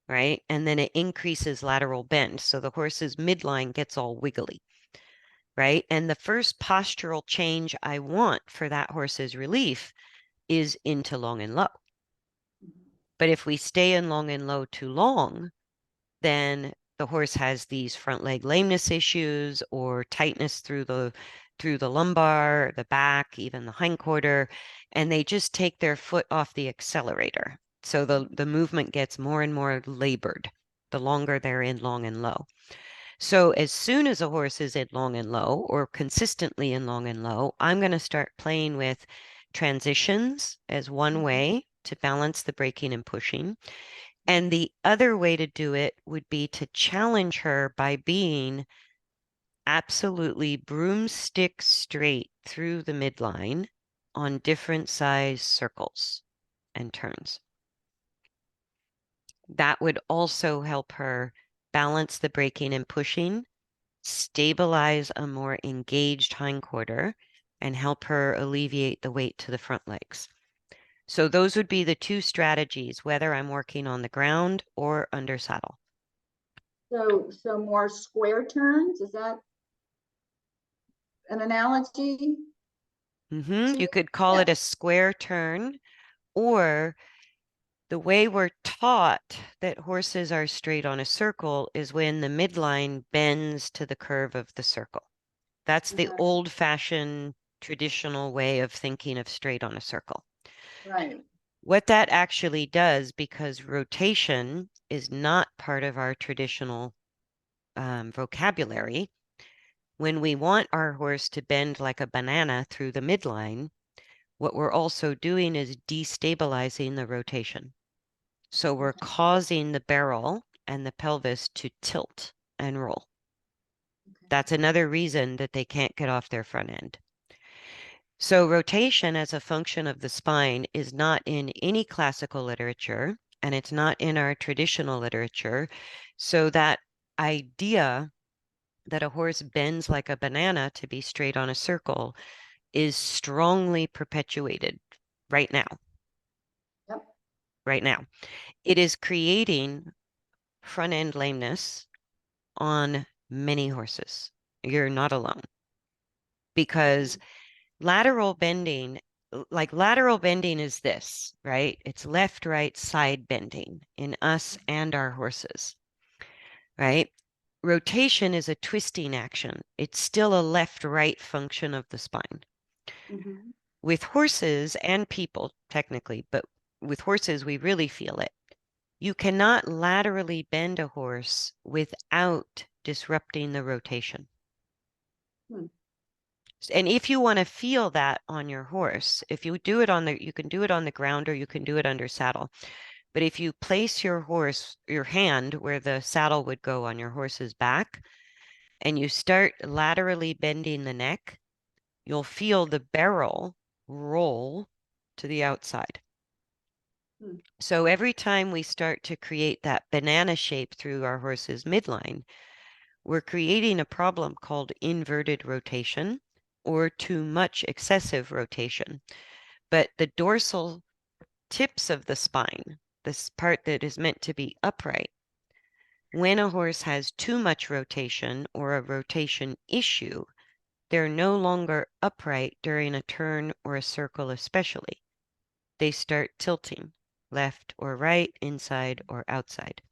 right? And then it increases lateral bend. So the horse's midline gets all wiggly, right? And the first postural change I want for that horse's relief is into long and low. Mhm. But if we stay in long and low too long, then the horse has these front leg lameness issues or tightness through the lumbar, the back, even the hindquarter, and they just take their foot off the accelerator. So the movement gets more and more labored the longer they're in long and low. So as soon as a horse is in long and low or consistently in long and low, I'm going to start playing with transitions as one Mhm. way to balance the braking and pushing. And the other way to do it would be to challenge her by being absolutely broomstick straight through the midline on different size circles and turns. That would also help her balance the braking and pushing, stabilize a more engaged hindquarter, and help her alleviate the weight to the front legs. So those would be the two strategies, whether I'm working on the ground or under saddle. So more square turns, is that an analogy to You it? could call Yeah, it a square turn, or the way we're taught that horses are straight on a circle is when the midline bends to the curve of the circle. That's the okay, old-fashioned traditional way of thinking of straight on a circle. right. What that actually does, because rotation is not part of our traditional vocabulary, when we want our horse to bend like a banana through the midline, what we're also doing is destabilizing the rotation. So we're Okay, causing the barrel and the pelvis to tilt and roll. okay. That's another reason that they can't get off their front end. So rotation as a function of the spine is not in any classical literature, and it's not in our traditional literature. So that idea that a horse bends like a banana to be straight on a circle is strongly perpetuated right now. Yep. Right now. It is creating front end lameness on many horses. You're not alone because Okay. lateral bending, like lateral bending is this, right? It's left, right, side bending in us and our horses, right? Rotation is a twisting action. It's still a left, right function of the spine. Mhm. With horses and people, technically, but with horses, we really feel it. You cannot laterally bend a horse without disrupting the rotation. Hmm. And if you want to feel that on your horse, if you do it on the, you can do it on the ground or you can do it under saddle. But if you place your horse, your hand where the saddle would go on your horse's back, and you start laterally bending the neck, you'll feel the barrel roll to the outside. Hmm. So every time we start to create that banana shape through our horse's midline, we're creating a problem called inverted rotation or too much excessive rotation. But the dorsal tips of the spine, this part that is meant to be upright, when a horse has too much rotation or a rotation issue, they're no longer upright during a turn or a circle, especially. They start tilting left or right, inside or outside,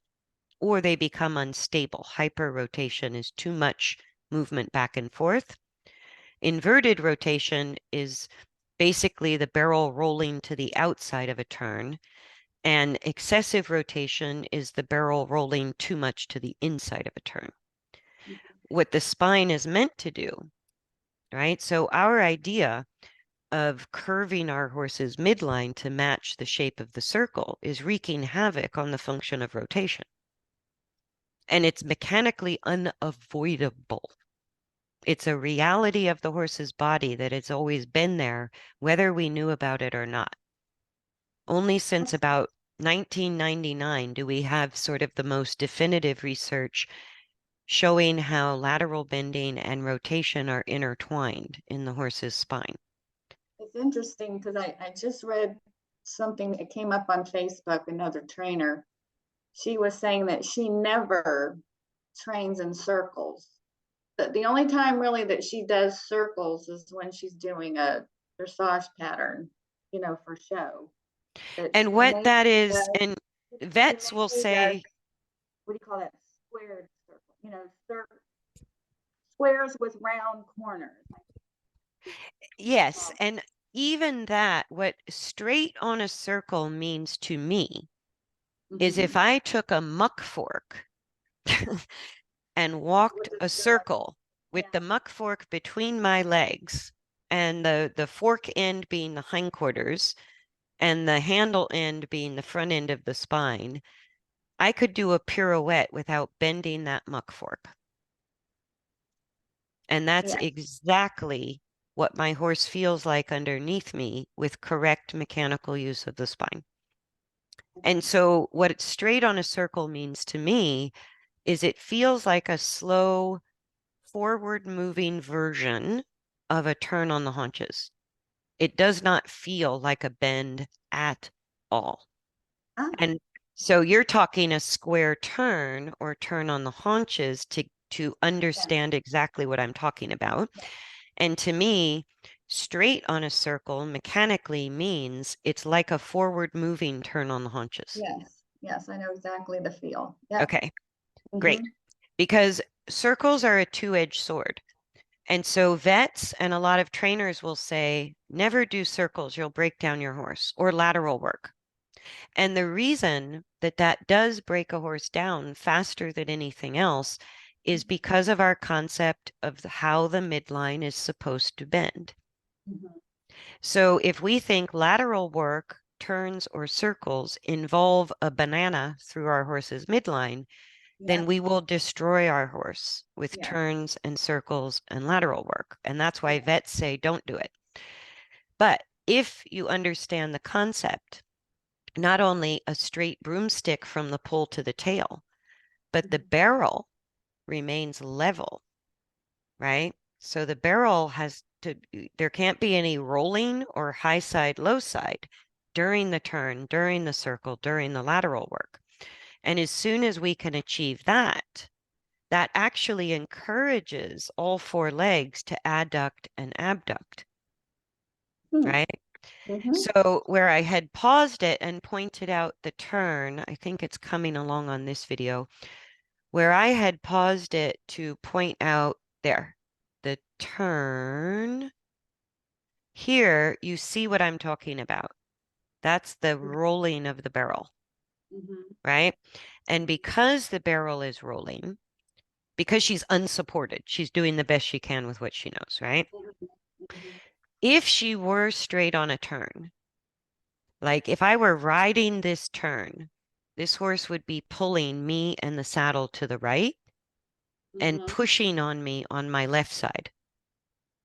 or they become unstable. Hyperrotation is too much movement back and forth. Inverted rotation is basically the barrel rolling to the outside of a turn, and excessive rotation is the barrel rolling too much to the inside of a turn. Mhm. What the spine is meant to do, right? So our idea of curving our horse's midline to match the shape of the circle is wreaking havoc on the function of rotation. And it's mechanically unavoidable. It's a reality of the horse's body that it's always been there, whether we knew about it or not. Only since That's about 1999 do we have sort of the most definitive research showing how lateral bending and rotation are intertwined in the horse's spine. it's interesting because I just read something that came up on Facebook, another trainer. She was saying that she never trains in circles. The only time really that she does circles is when she's doing a dressage pattern, for show. But And she what mainly that is, does, and she vets will mainly does, say, what do you call that? Squared circle, squares with round corners. yes, and even that, what straight on a circle means to me is if Mhm. I took a muck fork and walked With the a dot, circle with yeah, the muck fork between my legs and the fork end being the hindquarters and the handle end being the front end of the spine, I could do a pirouette without bending that muck fork. And that's yeah. exactly what my horse feels like underneath me with correct mechanical use of the spine. And Okay. so what it straight on a circle means to me is it feels like a slow forward moving version of a turn on the haunches. It does not feel like a bend at all. Ah, And So you're talking a square turn or turn on the haunches to understand exactly what I'm talking about. Yeah. And to me, straight on a circle mechanically means it's like a forward moving turn on the haunches. Yes, yes, I know exactly the feel. Yeah. Okay, Mm-hmm. great. Because circles are a two-edged sword. And so vets and a lot of trainers will say, never do circles, you'll break down your horse, or lateral work. And the reason that that does break a horse down faster than anything else is because of our concept of how the midline is supposed to bend. Mm-hmm. So if we think lateral work, turns or circles involve a banana through our horse's midline, then Yes, we will destroy our horse with yes, turns and circles and lateral work. And that's why yes. vets say don't do it. But if you understand the concept, not only a straight broomstick from the pole to the tail, but the Mhm. barrel remains level, right? So the barrel has to, there can't be any rolling or high side, low side during the turn, during the circle, during the lateral work. And as soon as we can achieve that, that actually encourages all four legs to adduct and abduct, Hmm. right? Mhm. So where I had paused it and pointed out the turn, I think it's coming along on this video, where I had paused it to point out there, the turn. Here, you see what I'm talking about. That's the rolling of the barrel, Mhm. right? And because the barrel is rolling, because she's unsupported, she's doing the best she can with what she knows, right? Mhm. Mhm. If she were straight on a turn, like if I were riding this turn, this horse would be pulling me and the saddle to the right and Mhm. pushing on me on my left side,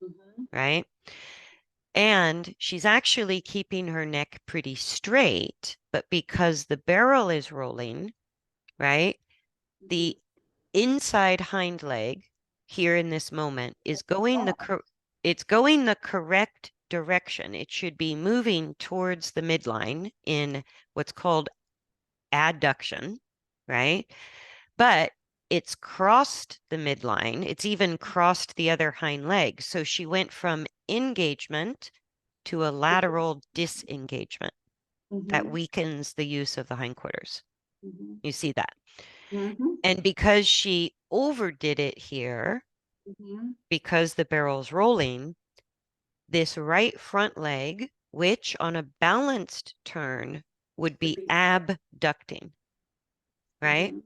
Mhm. right? And she's actually keeping her neck pretty straight, but because the barrel is rolling, right? Mhm. The inside hind leg here in this moment is going Yeah. it's going the correct direction. It should be moving towards the midline in what's called adduction, right? But it's crossed the midline. It's even crossed the other hind leg. So she went from engagement to a lateral disengagement that Mhm. weakens the use of the hindquarters. Mhm. You see that? Mhm. And because she overdid it here, Mhm. because the barrel's rolling, this right front leg, which on a balanced turn would Would be be higher. abducting, right? Mhm.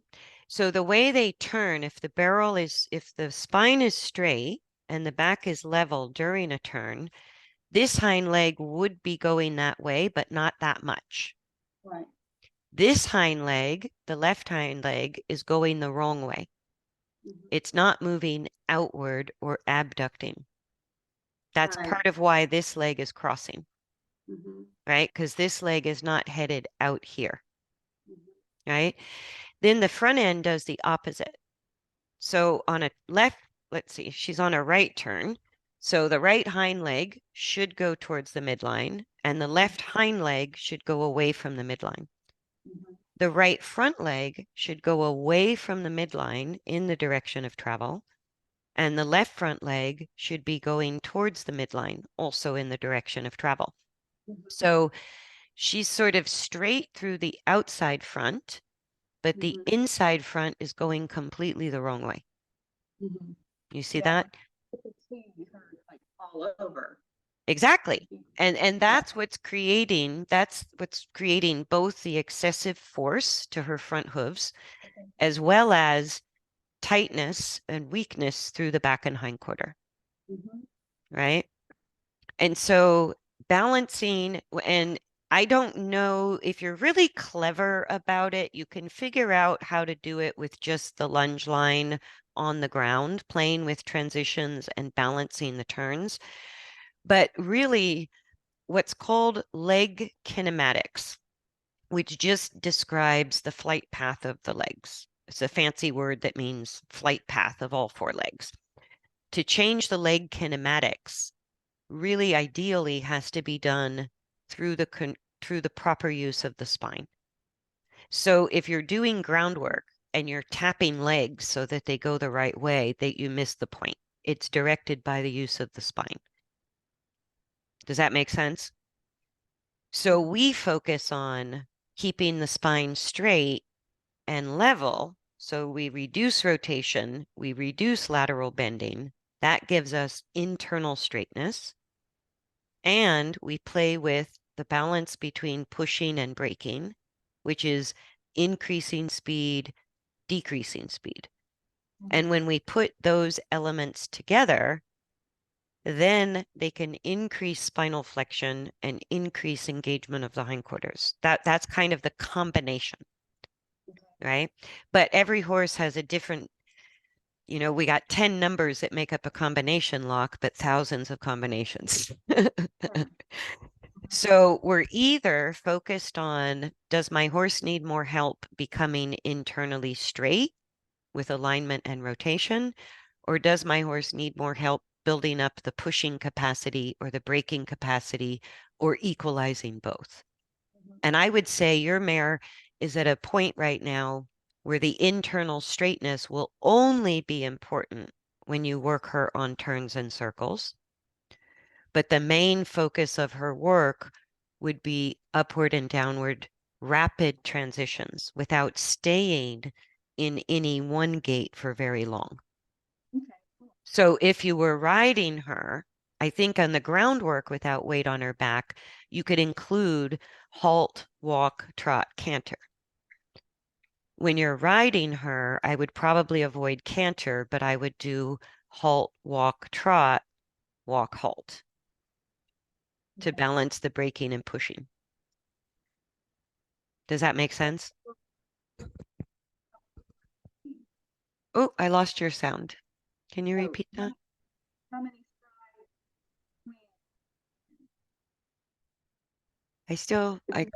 So the way they turn, if the spine is straight and the back is level during a turn, this hind leg would be going that way, but not that much. Right. This hind leg, the left hind leg, is going the wrong way. Mhm. It's not moving outward or abducting. That's Right. part of why this leg is crossing, Mhm. right? Because this leg is not headed out here, Mhm. right? Then the front end does the opposite. So on a left, let's see, she's on a right turn. So the right hind leg should go towards the midline, and the left hind leg should go away from the midline. Mhm. The right front leg should go away from the midline in the direction of travel, and the left front leg should be going towards the midline, also in the direction of travel. Mhm. So she's sort of straight through the outside front, but the Mhm. inside front is going completely the wrong way. Mhm. You see Yeah. that? You could see her like all over. Exactly. And Yeah. that's what's creating both the excessive force to her front hooves Okay. as well as tightness and weakness through the back and hind quarter, Mhm. right? And so balancing, and I don't know if you're really clever about it, you can figure out how to do it with just the lunge line on the ground, playing with transitions and balancing the turns. But really, what's called leg kinematics, which just describes the flight path of the legs. It's a fancy word that means flight path of all four legs. To change the leg kinematics, really ideally has to be done through the proper use of the spine. So if you're doing groundwork and you're tapping legs so that they go the right way, that you miss the point. It's directed by the use of the spine. Does that make sense? So we focus on keeping the spine straight and level. So we reduce rotation, we reduce lateral bending. That gives us internal straightness. And we play with the balance between pushing and braking, which is increasing speed, decreasing speed. And when we put those elements together, then they can increase spinal flexion and increase engagement of the hindquarters. That's kind of the combination, right? But every horse has a different, we got 10 numbers that make up a combination lock, but thousands of combinations. So we're either focused on, does my horse need more help becoming internally straight with alignment and rotation? Or does my horse need more help building up the pushing capacity or the braking capacity or equalizing both? And I would say your mare is at a point right now where the internal straightness will only be important when you work her on turns and circles. But the main focus of her work would be upward and downward rapid transitions without staying in any one gait for very long. So if you were riding her, I think on the groundwork without weight on her back, you could include halt, walk, trot, canter. When you're riding her, I would probably avoid canter, but I would do halt, walk, trot, walk, halt to balance the braking and pushing. Does that make sense? Oh, I lost your sound. Can you repeat that? How many I still, I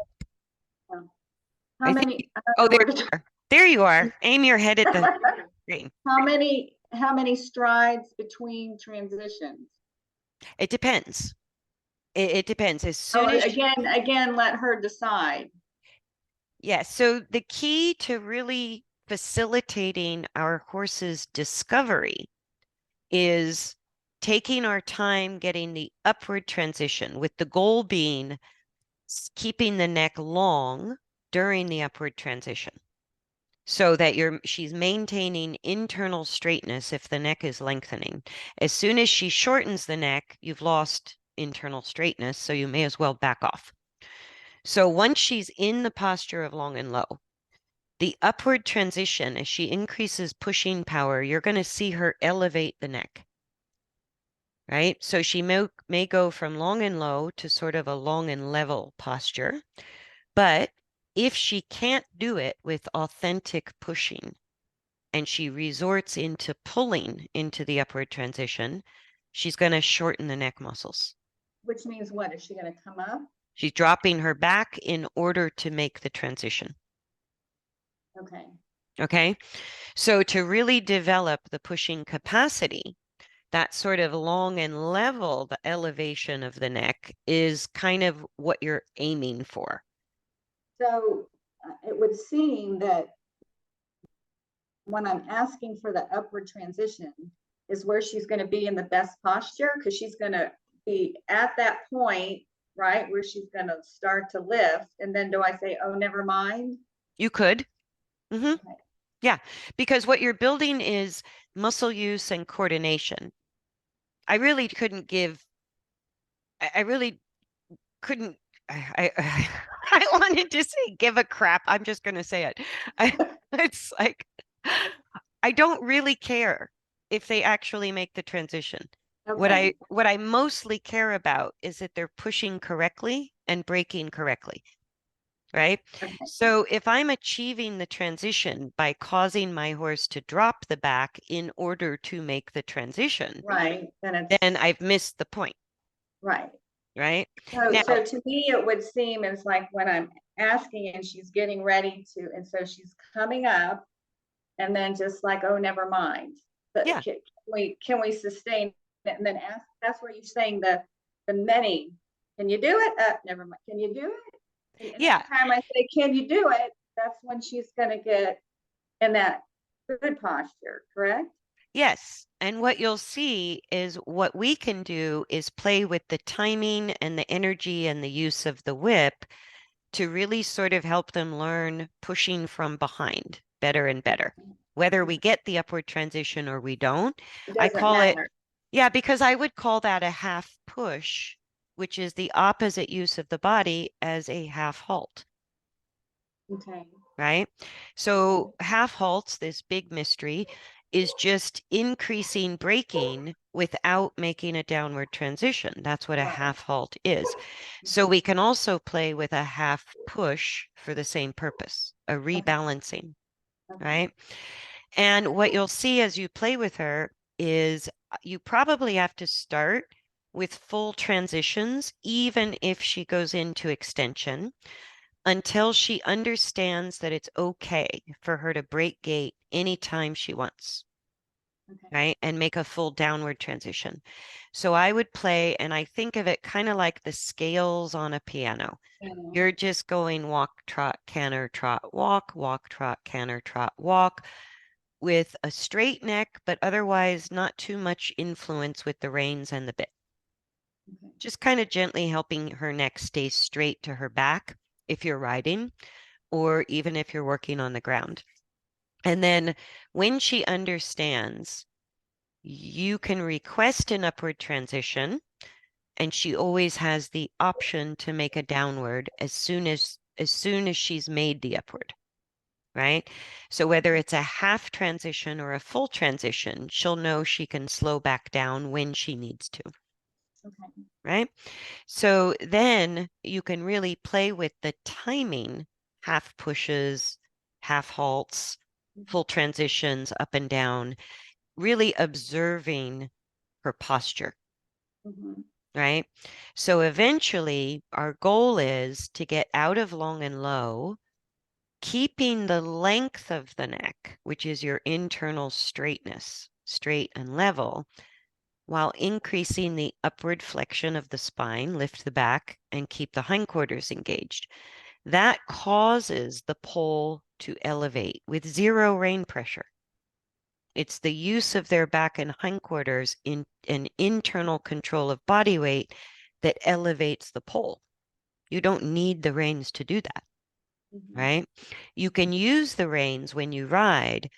how think, many, oh, there where you are. There you are. Aim your head at the screen. how many strides between transitions? It depends. It depends. As Oh, soon as again, let her decide. yeah, so the key to really facilitating our horse's discovery is taking our time getting the upward transition, with the goal being keeping the neck long during the upward transition so that she's maintaining internal straightness if the neck is lengthening. As soon as she shortens the neck, you've lost internal straightness, so you may as well back off. So once she's in the posture of long and low, the upward transition, as she increases pushing power, you're going to see her elevate the neck, right? So she may go from long and low to sort of a long and level posture. But if she can't do it with authentic pushing and she resorts into pulling into the upward transition, she's going to shorten the neck muscles. Which means what? Is she going to come up? She's dropping her back in order to make the transition. Okay. Okay. So to really develop the pushing capacity, that sort of long and level, the elevation of the neck is kind of what you're aiming for. So it would seem that when I'm asking for the upward transition is where she's going to be in the best posture, because she's going to be at that point, right, where she's going to start to lift. And then do I say, oh, never mind? You could. Mm-hmm. Okay. Yeah, because what you're building is muscle use and coordination. I really couldn't give, I really couldn't, I wanted to say give a crap. I'm just going to say it. It's like, I don't really care if they actually make the transition. Okay. What I mostly care about is that they're pushing correctly and braking correctly, right? Okay. So if I'm achieving the transition by causing my horse to drop the back in order to make the transition, Right. then I've missed the point, right. right? So, Now, so to me, it would seem as like when I'm asking and she's getting ready to, and so she's coming up, and then just like, oh, never mind. But yeah, can we sustain it and then ask? That's where you're saying the many. Can you do it? Never mind. Can you do it? And yeah. every time I say, can you do it? that's when she's gonna get in that good posture, correct? Yes. And what you'll see is what we can do is play with the timing and the energy and the use of the whip to really sort of help them learn pushing from behind better and better. Whether we get the upward transition or we don't, It I doesn't call it, matter. yeah, because I would call that a half push, which is the opposite use of the body as a half halt. Okay. Right? So half halts, this big mystery, is just increasing braking without making a downward transition. That's what a Right. half halt is. So we can also play with a half push for the same purpose, a Okay. rebalancing, Okay. right? And what you'll see as you play with her is you probably have to start with full transitions, even if she goes into extension until she understands that it's okay for her to break gait anytime she wants, Okay. right? And make a full downward transition. So I would play, and I think of it kind of like the scales on a piano. Yeah. You're just going walk, trot, canter, trot, walk, trot, canter, trot, walk with a straight neck, but otherwise not too much influence with the reins and the bit. Okay. Just kind of gently helping her neck stay straight to her back if you're riding, or even if you're working on the ground. And then when she understands, you can request an upward transition, and she always has the option to make a downward as soon as she's made the upward, right? So whether it's a half transition or a full transition, she'll know she can slow back down when she needs to, Okay. right? So then you can really play with the timing, half pushes, half halts, full transitions up and down, really observing her posture, Mhm. right? So eventually, our goal is to get out of long and low, keeping the length of the neck, which is your internal straightness, straight and level, while increasing the upward flexion of the spine, lift the back, and keep the hindquarters engaged. That causes the pole to elevate with zero rein pressure. It's the use of their back and hindquarters in an internal control of body weight that elevates the pole. You don't need the reins to do that, Mhm. right? You can use the reins when you ride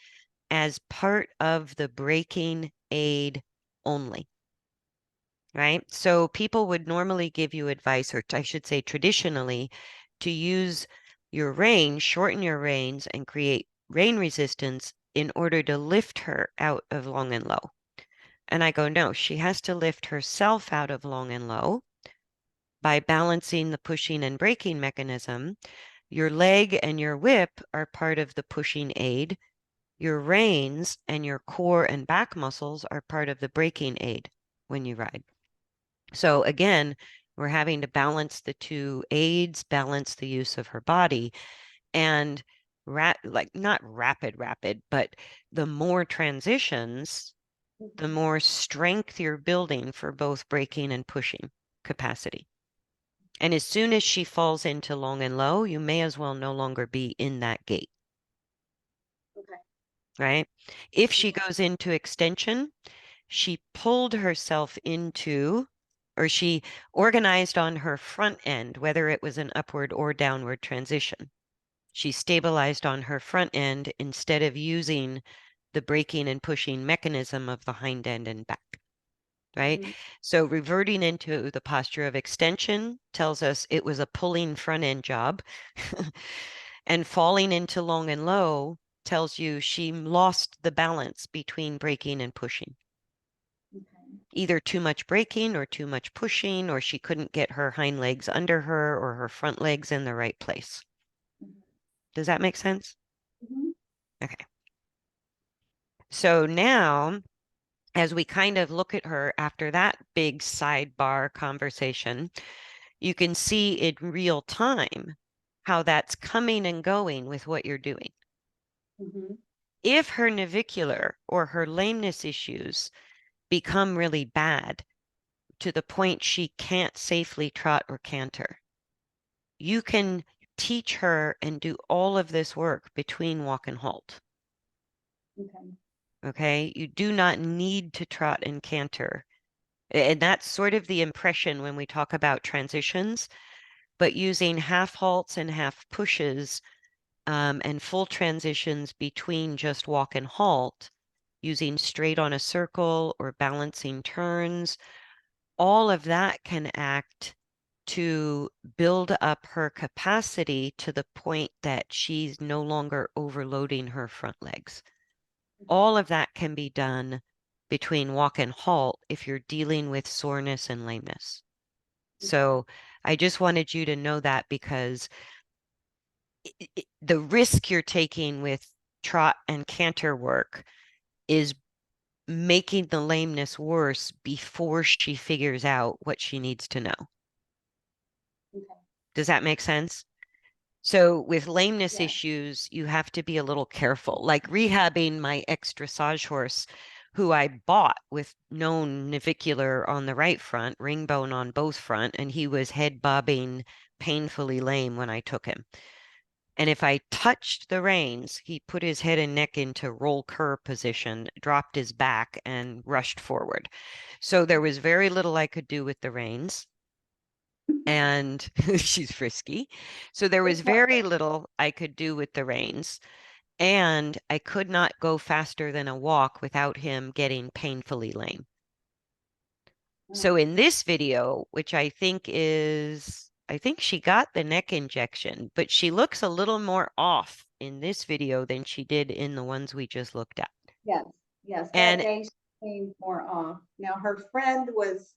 as part of the braking aid only, right? So people would normally give you advice, or I should say traditionally, to use your reins, shorten your reins, and create rein resistance in order to lift her out of long and low. And I go, no, she has to lift herself out of long and low by balancing the pushing and braking mechanism. Your leg and your whip are part of the pushing aid. Your reins and your core and back muscles are part of the braking aid when you ride. So again, we're having to balance the two aids, balance the use of her body, and like not rapid, but the more transitions, the Mhm. more strength you're building for both braking and pushing capacity. And as soon as she falls into long and low, you may as well no longer be in that gait, Okay. right? If she Mhm. goes into extension, she pulled herself into, or she organized on her front end, whether it was an upward or downward transition. She stabilized on her front end instead of using the braking and pushing mechanism of the hind end and back, right? Mhm. So reverting into the posture of extension tells us it was a pulling front end job. And falling into long and low tells you she lost the balance between braking and pushing. Okay. Either too much braking or too much pushing, or she couldn't get her hind legs under her or her front legs in the right place. Mhm. Does that make sense? Mhm. Okay. So now, as we kind of look at her after that big sidebar conversation, you can see in real time how that's coming and going with what you're doing. Mhm. If her navicular or her lameness issues become really bad to the point she can't safely trot or canter, you can teach her and do all of this work between walk and halt. Okay. Okay. You do not need to trot and canter. And that's sort of the impression when we talk about transitions, but using half halts and half pushes and full transitions between just walk and halt, using straight on a circle or balancing turns, all of that can act to build up her capacity to the point that she's no longer overloading her front legs. All of that can be done between walk and halt if you're dealing with soreness and lameness. So I just wanted you to know that because the risk you're taking with trot and canter work is making the lameness worse before she figures out what she needs to know. Okay. Does that make sense? So with lameness Yeah. issues, you have to be a little careful. Like rehabbing my ex-dressage horse, who I bought with known navicular on the right front, ring bone on both front, and he was head bobbing painfully lame when I took him. And if I touched the reins, he put his head and neck into roll cur position, dropped his back, and rushed forward. So there was very little I could do with the reins. And she's frisky. So there was very little I could do with the reins. And I could not go faster than a walk without him getting painfully lame. So Oh, in this video, which I think she got the neck injection, but she looks a little more off in this video than she did in the ones we just looked at. yes, yes, that And day she seemed more off. Now her friend was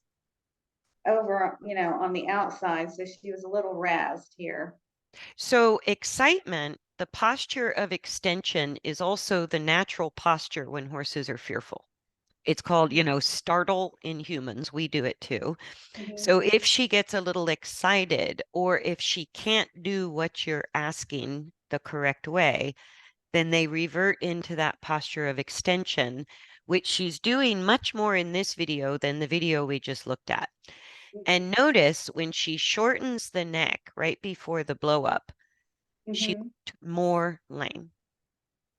over, on the outside, so she was a little razzed here. so excitement, the posture of extension is also the natural posture when horses are fearful. It's called, startle in humans. We do it too. Mhm. So if she gets a little excited or if she can't do what you're asking the correct way, then they revert into that posture of extension, which she's doing much more in this video than the video we just looked at. And notice when she shortens the neck right before the blow up, she Mhm. looked more lame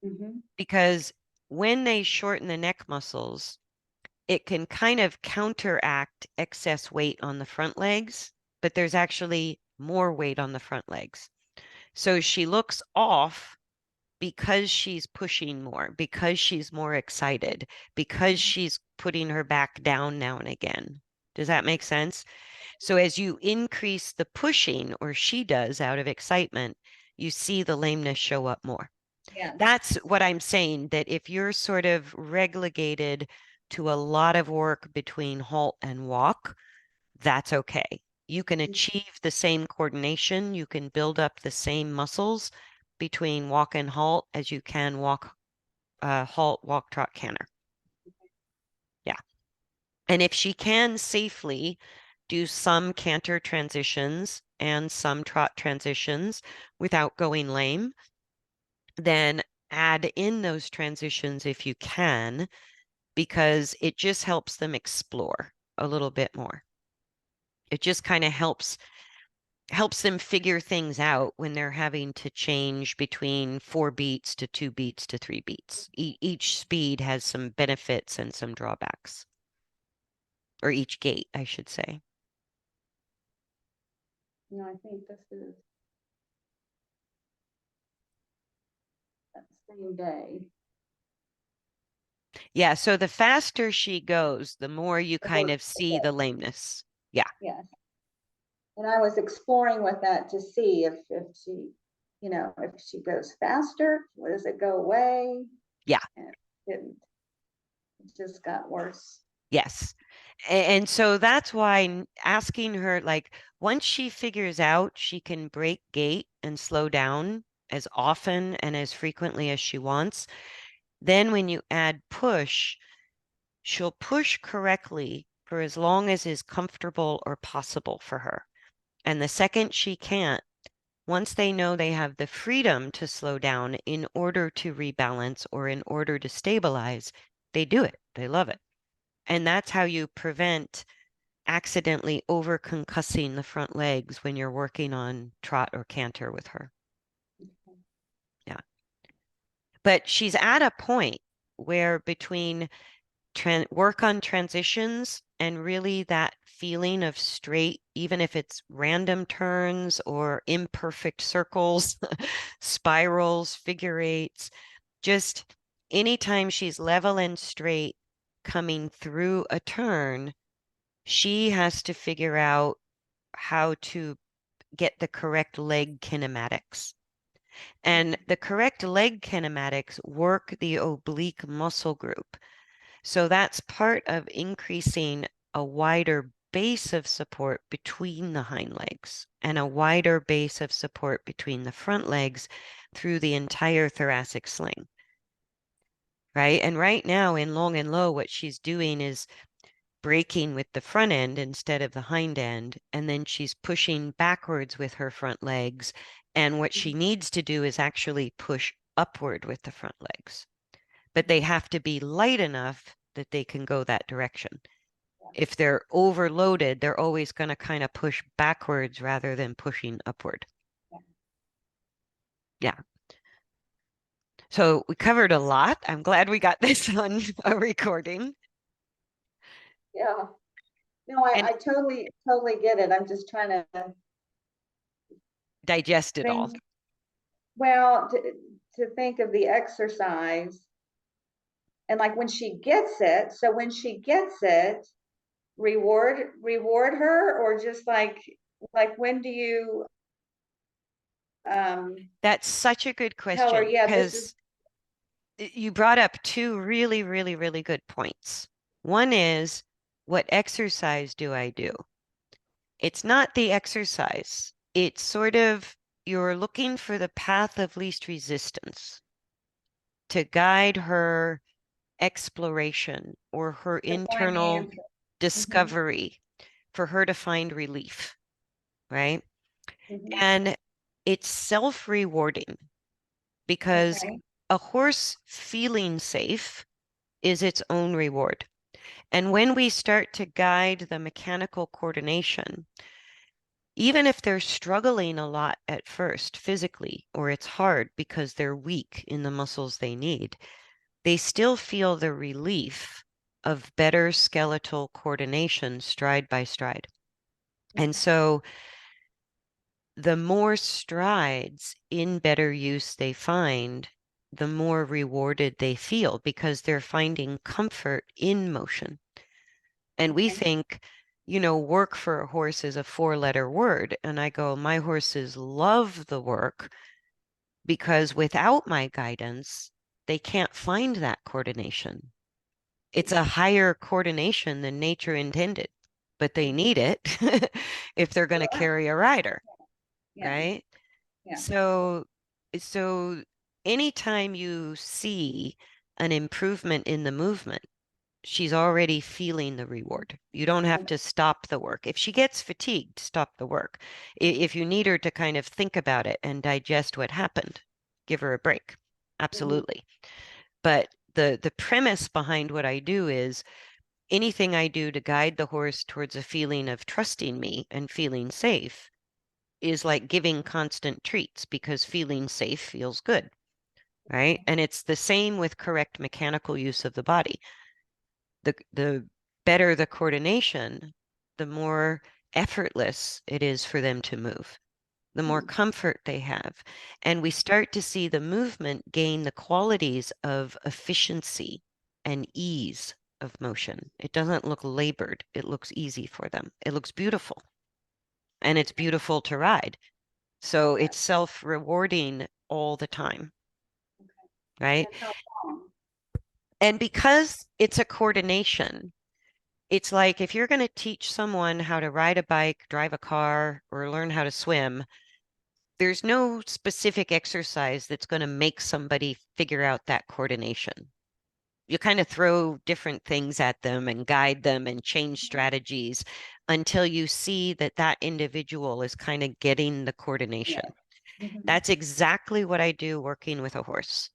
Mhm. because when they shorten the neck muscles, it can kind of counteract excess weight on the front legs, but there's actually more weight on the front legs. So she looks off because she's pushing more, because she's more excited, because she's putting her back down now and again. Does that make sense? So as you increase the pushing, or she does out of excitement, you see the lameness show up more. Yes. That's what I'm saying, that if you're sort of relegated to a lot of work between halt and walk, that's okay. You can achieve the same coordination. You can build up the same muscles between walk and halt as you can halt, walk, trot, canter. Yeah. And if she can safely do some canter transitions and some trot transitions without going lame, then add in those transitions if you can, because it just helps them explore a little bit more. It just kind of helps them figure things out when they're having to change between 4 beats to 2 beats to 3 beats. Each speed has some benefits and some drawbacks, or each gait, I should say. No, I think this is that same day. Yeah, so the faster she goes, the more you The kind worse of it see the gets. lameness. Yeah, Yes. And I was exploring with that to see if she, if she goes faster, does it go away? yeah, And it didn't. It just got worse. yes. And so that's why asking her, like, once she figures out she can break gait and slow down as often and as frequently as she wants, then when you add push, she'll push correctly for as long as is comfortable or possible for her. And the second she can't, once they know they have the freedom to slow down in order to rebalance or in order to stabilize, they do it. They love it. And that's how you prevent accidentally over concussing the front legs when you're working on trot or canter with her. Yeah. But she's at a point where between work on transitions and really that feeling of straight, even if it's random turns or imperfect circles, spirals, figure eights, just anytime she's level and straight coming through a turn, she has to figure out how to get the correct leg kinematics. And the correct leg kinematics work the oblique muscle group. So that's part of increasing a wider base of support between the hind legs and a wider base of support between the front legs through the entire thoracic sling. Right? And right now in long and low, what she's doing is braking with the front end instead of the hind end, and then she's pushing backwards with her front legs. And what she needs to do is actually push upward with the front legs. But they have to be light enough that they can go that direction. If they're overloaded, they're always going to kind of push backwards rather than pushing upward. Yeah. So we covered a lot. I'm glad we got this on a recording. Yeah. No, And I totally get it. I'm just trying to digest it all. think, well, to think of the exercise and like when she gets it. So when she gets it, reward her, or just like when do you That's such a good tell her, question yeah, this is because you brought up two really, really, really good points. One is, what exercise do I do? It's not the exercise. It's sort of you're looking for the path of least resistance to guide her exploration or her to find the internal answer. Hmm. discovery for her to find relief, right? Hmm. And it's self-rewarding because Okay. a horse feeling safe is its own reward. And when we start to guide the mechanical coordination, even if they're struggling a lot at first physically, or it's hard because they're weak in the muscles they need, they still feel the relief of better skeletal coordination stride by stride. And so the more strides in better use they find, the more rewarded they feel because they're finding comfort in motion. And we Okay. think, work for a horse is a four-letter word. And I go, my horses love the work because without my guidance, they can't find that coordination. It's a higher coordination than nature intended, but they need it if they're going to Sure. carry a rider, Yeah. right? Yeah. So, so anytime you see an improvement in the movement, she's already feeling the reward. You don't have Okay. to stop the work. If she gets fatigued, stop the work. If you need her to kind of think about it and digest what happened, give her a break. Mhm. Absolutely. But the premise behind what I do is anything I do to guide the horse towards a feeling of trusting me and feeling safe is like giving constant treats because feeling safe feels good, right? And it's the same with correct mechanical use of the body. The better the coordination, the more effortless it is for them to move, the more Hmm. comfort they have. And we start to see the movement gain the qualities of efficiency and ease of motion. It doesn't look labored, it looks easy for them. It looks beautiful, and it's beautiful to ride. So Yeah. it's self-rewarding all the time, right? And how long? And because it's a coordination, it's like if you're going to teach someone how to ride a bike, drive a car, or learn how to swim, there's no specific exercise that's going to make somebody figure out that coordination. You kind of throw different things at them and guide them and change strategies until you see that that individual is kind of getting the Yeah. coordination. Hmm. That's exactly what I do working with a horse.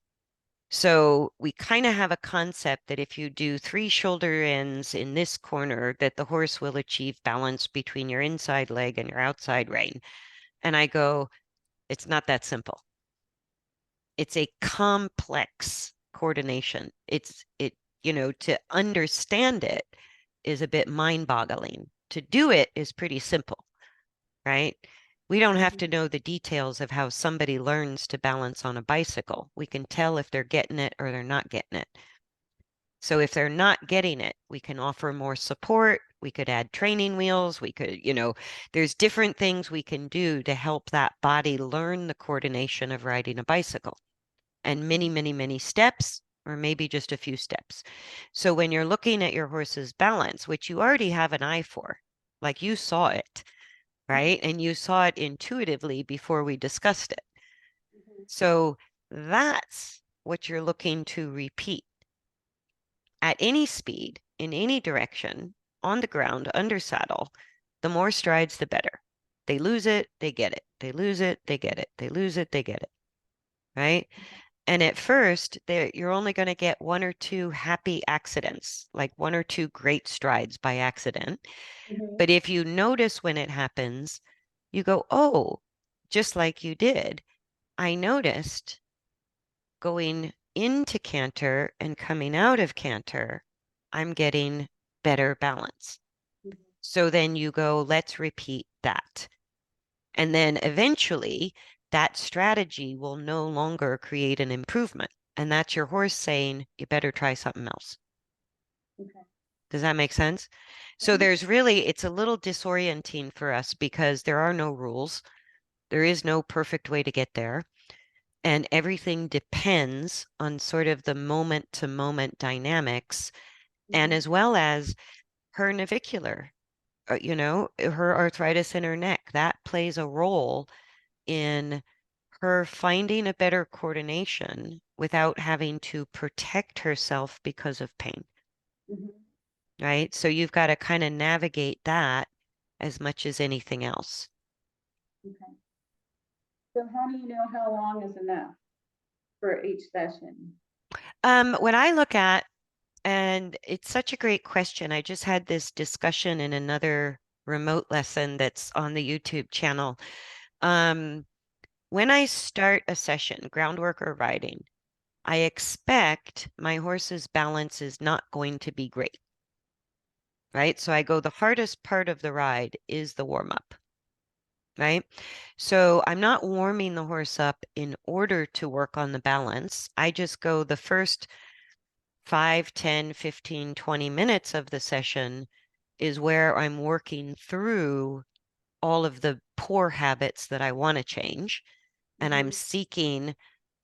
So we kind of have a concept that if you do 3 shoulder ins in this corner, that the horse will achieve balance between your inside leg and your outside rein. And I go, it's not that simple. It's a complex coordination. To understand it is a bit mind-boggling. To do it is pretty simple, right? We don't have to know the details of how somebody learns to balance on a bicycle. We can tell if they're getting it or they're not getting it. So if they're not getting it, we can offer more support. We could add training wheels. There's different things we can do to help that body learn the coordination of riding a bicycle, and many, many, many steps, or maybe just a few steps. So when you're looking at your horse's balance, which you already have an eye for, like you saw it, right? And you saw it intuitively before we discussed it. So that's what you're looking to repeat at any speed, in any direction, on the ground, under saddle. The more strides, the better. They lose it, they get it. They lose it, they get it. They lose it, they get it. Right? And at first, you're only going to get 1 or 2 happy accidents, like 1 or 2 great strides by accident. Mhm. But if you notice when it happens, you go, oh, just like you did, I noticed going into canter and coming out of canter, I'm getting better balance. Mhm. So then you go, let's repeat that. And then eventually that strategy will no longer create an improvement. And that's your horse saying, you better try something else. Okay. Does that make sense? So Mhm. it's a little disorienting for us because there are no rules. There is no perfect way to get there. And everything depends on sort of the moment to moment dynamics, and Mhm. as well as her navicular, her arthritis in her neck. That plays a role in her finding a better coordination without having to protect herself because of pain, Mhm. right? So you've got to kind of navigate that as much as anything else. Okay. So how do you know how long is enough for each session? When I look at, and it's such a great question. I just had this discussion in another remote lesson that's on the YouTube channel. Um, when I start a session, groundwork or riding, I expect my horse's balance is not going to be great, right? So I go, the hardest part of the ride is the warm up, right? So I'm not warming the horse up in order to work on the balance. I just go the first 5, 10, 15, 20 minutes of the session is where I'm working through all of the poor habits that I want to change. And I'm Mhm. seeking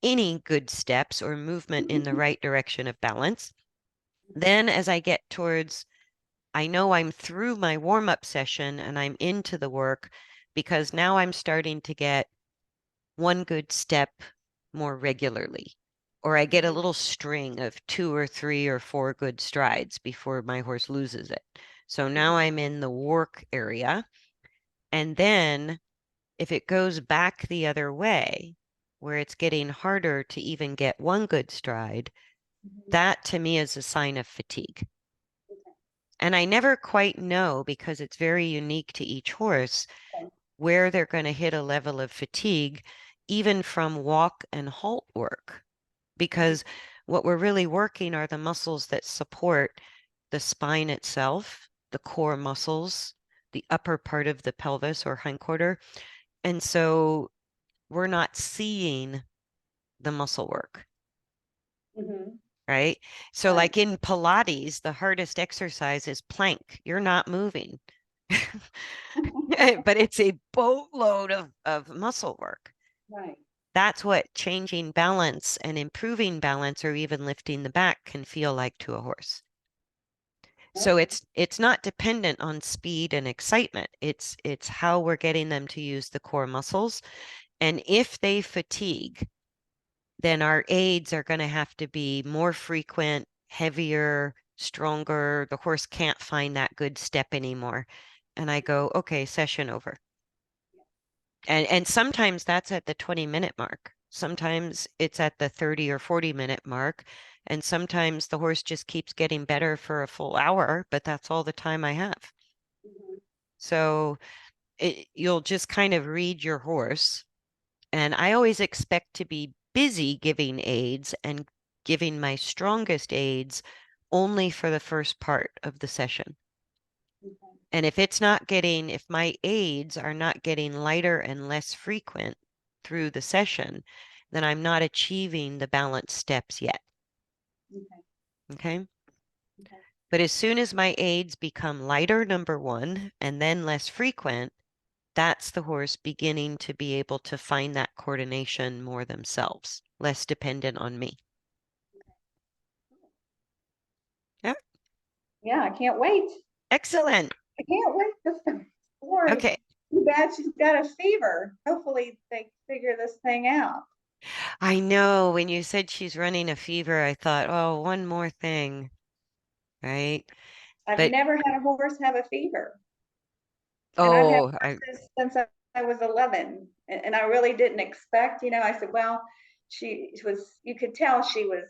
any good steps or movement in the right direction of balance. Then, as I get towards, I know I'm through my warm up session and I'm into the work because now I'm starting to get one good step more regularly. Or I get a little string of 2 or 3 or 4 good strides before my horse loses it. So now I'm in the work area. And then if it goes back the other way, where it's getting harder to even get one good stride, Mhm. that to me is a sign of fatigue. And I never quite know because it's very unique to each horse Okay. where they're going to hit a level of fatigue, even from walk and halt work. Mhm. Because what we're really working are the muscles that support the spine itself, the core muscles, the upper part of the pelvis or hindquarter. And so we're not seeing the muscle work, Mhm. right? So, Right. like in Pilates, the hardest exercise is plank. You're not moving, but it's a boatload of muscle work. Right. That's what changing balance and improving balance or even lifting the back can feel like to a horse. So Okay. it's not dependent on speed and excitement. It's how we're getting them to use the core muscles. And if they fatigue, then our aids are going to have to be more frequent, heavier, stronger. The horse can't find that good step anymore. And I go, okay, session over. And sometimes that's at the 20-minute mark. Sometimes it's at the 30 or 40-minute mark. And sometimes the horse just keeps getting better for a full hour, but that's all the time I have. Mhm. So you'll just kind of read your horse. And I always expect to be busy giving aids and giving my strongest aids only for the first part of the session. Okay. And if my aids are not getting lighter and less frequent through the session, then I'm not achieving the balance steps yet. Okay. Okay. Okay. But as soon as my aids become lighter, number one, and then less frequent, that's the horse beginning to be able to find that coordination more themselves, less dependent on me. Yeah. Yeah, I can't wait. Excellent. I can't wait to start. Lord, Okay. too bad she's got a fever. Hopefully they figure this thing out. I know when you said she's running a fever, I thought, oh, one more thing, right? I've But never had a horse have a fever. And I've had oh, horses since I was 11. And I really didn't expect, I said, well, she was, you could tell she was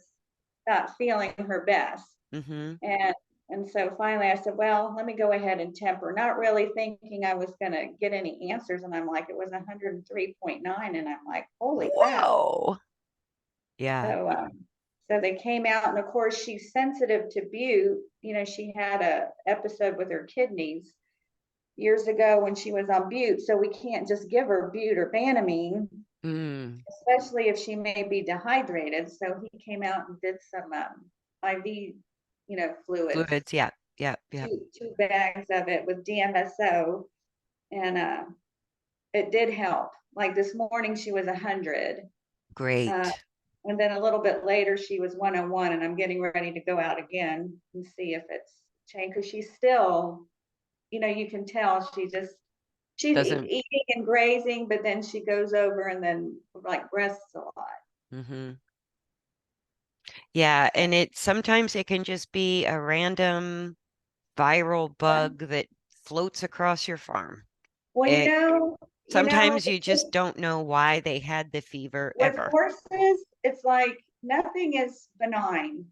not feeling her best. mm-hmm. And and so finally I said, well, let me go ahead and temper, not really thinking I was going to get any answers. And I'm like, it was 103.9. And I'm like, holy crap. Whoa. Yeah. So they came out, and of course she's sensitive to bute. She had a episode with her kidneys years ago when she was on bute, so we can't just give her bute or banamine, Mm. especially if she may be dehydrated. So he came out and did some IV, fluids, Fluids. Yeah. Yeah. Yeah. two bags of it with DMSO, and it did help. Like this morning, she was 100. Uh, Great. and then a little bit later, she was 101, and I'm getting ready to go out again and see if it's changed, because she's still, you can tell she's Doesn't. eating and grazing, but then she goes over and then like rests a lot. Mm-hmm. Yeah. So, And sometimes it can just be a random viral yeah. bug that floats across your farm. Well, It sometimes you with, just don't know why they had the fever with ever. horses, it's like nothing is benign.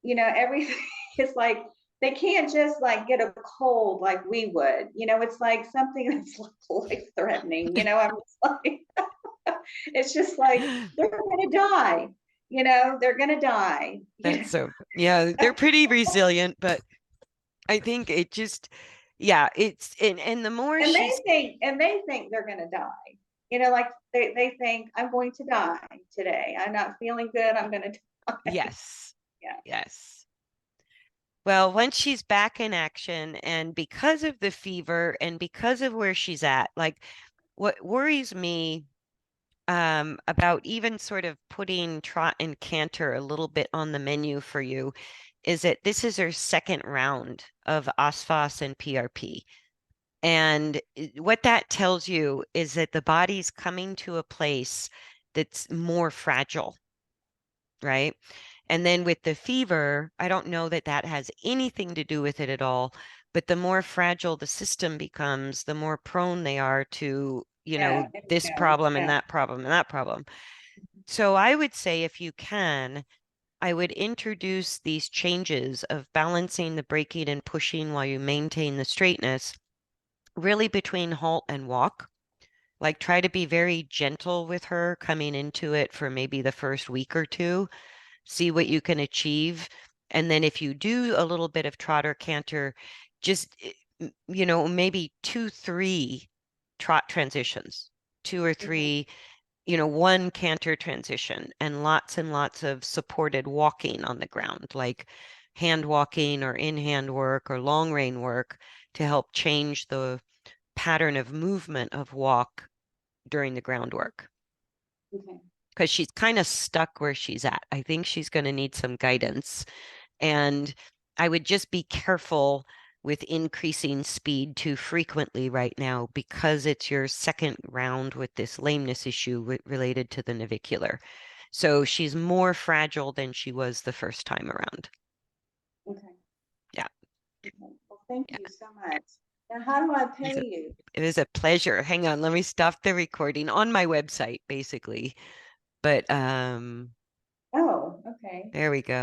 Everything is like they can't just like get a cold like we would. It's like something that's like life threatening. I'm just like, it's just like they're gonna die. They're gonna die. That's so, yeah, they're pretty resilient, but I think it just, yeah, and the more and they she's, think and they think they're gonna die. Like they think I'm going to die today. I'm not feeling good. I'm gonna die. yes, Yeah. yes. Well, once she's back in action, and because of the fever and because of where she's at, like what worries me about even sort of putting trot and canter a little bit on the menu for you is that this is her second round of OSFOS and PRP. And what that tells you is that the body's coming to a place that's more fragile, right? And then with the fever, I don't know that that has anything to do with it at all, but the more fragile the system becomes, the more prone they are to, Yeah. this Yeah. problem and Yeah. that problem and that problem. So I would say if you can, I would introduce these changes of balancing the braking and pushing while you maintain the straightness, really between halt and walk. Like try to be very gentle with her coming into it for maybe the first week or two, see what you can achieve. And then if you do a little bit of trot or canter, just, maybe 2, 3 trot transitions, 2 or 3, one canter transition and lots of supported walking on the ground, like hand walking or in hand work or long rein work to help change the pattern of movement of walk during the groundwork. Okay. Because she's kind of stuck where she's at. I think she's going to need some guidance. And I would just be careful with increasing speed too frequently right now because it's your second round with this lameness issue related to the navicular. So she's more fragile than she was the first time around. Okay. Yeah. Okay. Well, thank Yeah. you so much. Now, how do I It was pay a, you? it was a pleasure. Hang on, let me stop the recording on my website, basically. But Oh, okay. there we go.